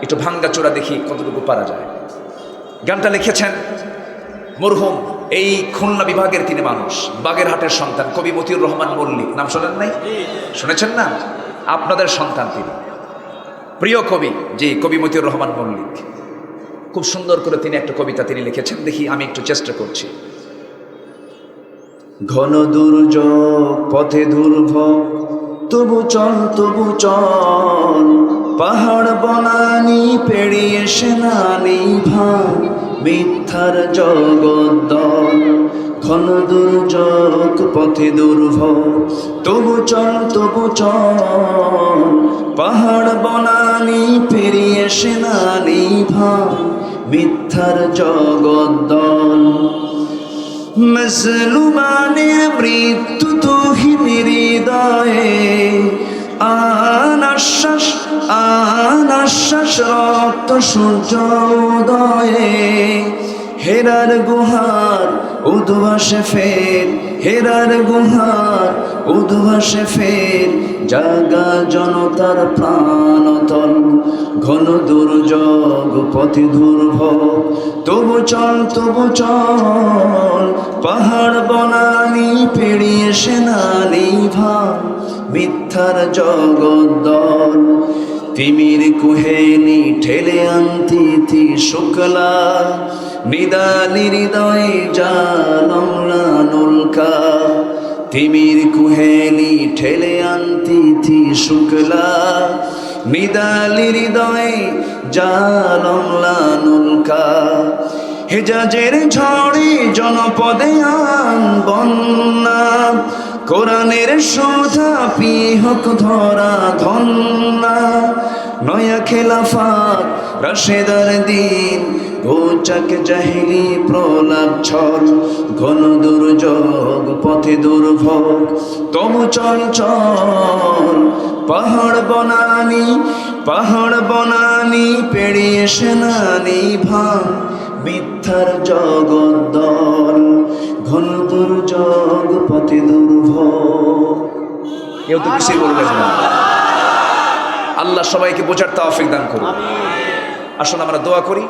একটু ভাঙ্গা চূড়া দেখি কতটুকু পারা যায়। গানটা লিখেছেন মরহুম এই খুলনা বিভাগের তিনি মানুষ, বাগেরহাটের সন্তান কবি মতিউর রহমান মল্লিক, নাম শোনেন নাই? শুনেছেন না? আপনাদের সন্তান তিনি, প্রিয় কবি, জি কবি মতিউর রহমান মল্লিক। খুব সুন্দর করে তিনি একটা কবিতা তিনি লিখেছেন, দেখি আমি একটু চেষ্টা করছি। ঘন দুর্যোগ পথে দুর্ভোগ, তবু চল, পাহাড় বনানি পেরিয়ে সেনানি ভাঙ, মিথ্যার জগদ্দল। ঘন দুর্যোগ পথে দুর্ভোগ, তবু চল, পাহাড় বনানি পেরিয়ে সেনানি ভাঙ, মিথ্যার জগদ্দল। মজলুমানের মৃত্যু তুহিন হৃদয়ে, আনাশ্বাস রক্ত সূর্যোদয়ে। হেরার গুহার উদ্ভাসে ফের, হেরার গুহার উদ্ভাসে ফের, জাগা জনতার প্রাণতল। ঘন দুর্যোগ পথে দুর্ভোগ, তবু চল, পাহাড় বনানি পেরিয়ে সেনানি ভাঙ, মিথ্যার জগদ্দল। তিমির কুহেনি ঠেলে আনতি শুক্লা, নিদালি হৃদয়ে জানলা নুলকা। তিমির কুহেলি ঠেলে আনতি শুক্লা, নিদালি হৃদয়ে জানলা নুলকা। হেজাজের ঝড়ে জনপদে আন বন্যা, কোরআনের সুধা পিহক ধরা ধন্না। নয়া খেলাফাত রাশেদার দিন, গোচাক জাহিলি প্রলাপ ছল। ঘন দুর্যোগ পথে দুর্ভোগ, তবু চল, পাহাড় বনানি পেরিয়ে সেনানি ভাঙ, মিথ্যার জগদ্দল। ঘন দুর্যোগ পথে দুর্ভোগ। কেউ তো কিছুই বললেন না। আল্লাহ সবাইকে বোঝার তৌফিক দান করুন। আসুন আমরা দোয়া করি।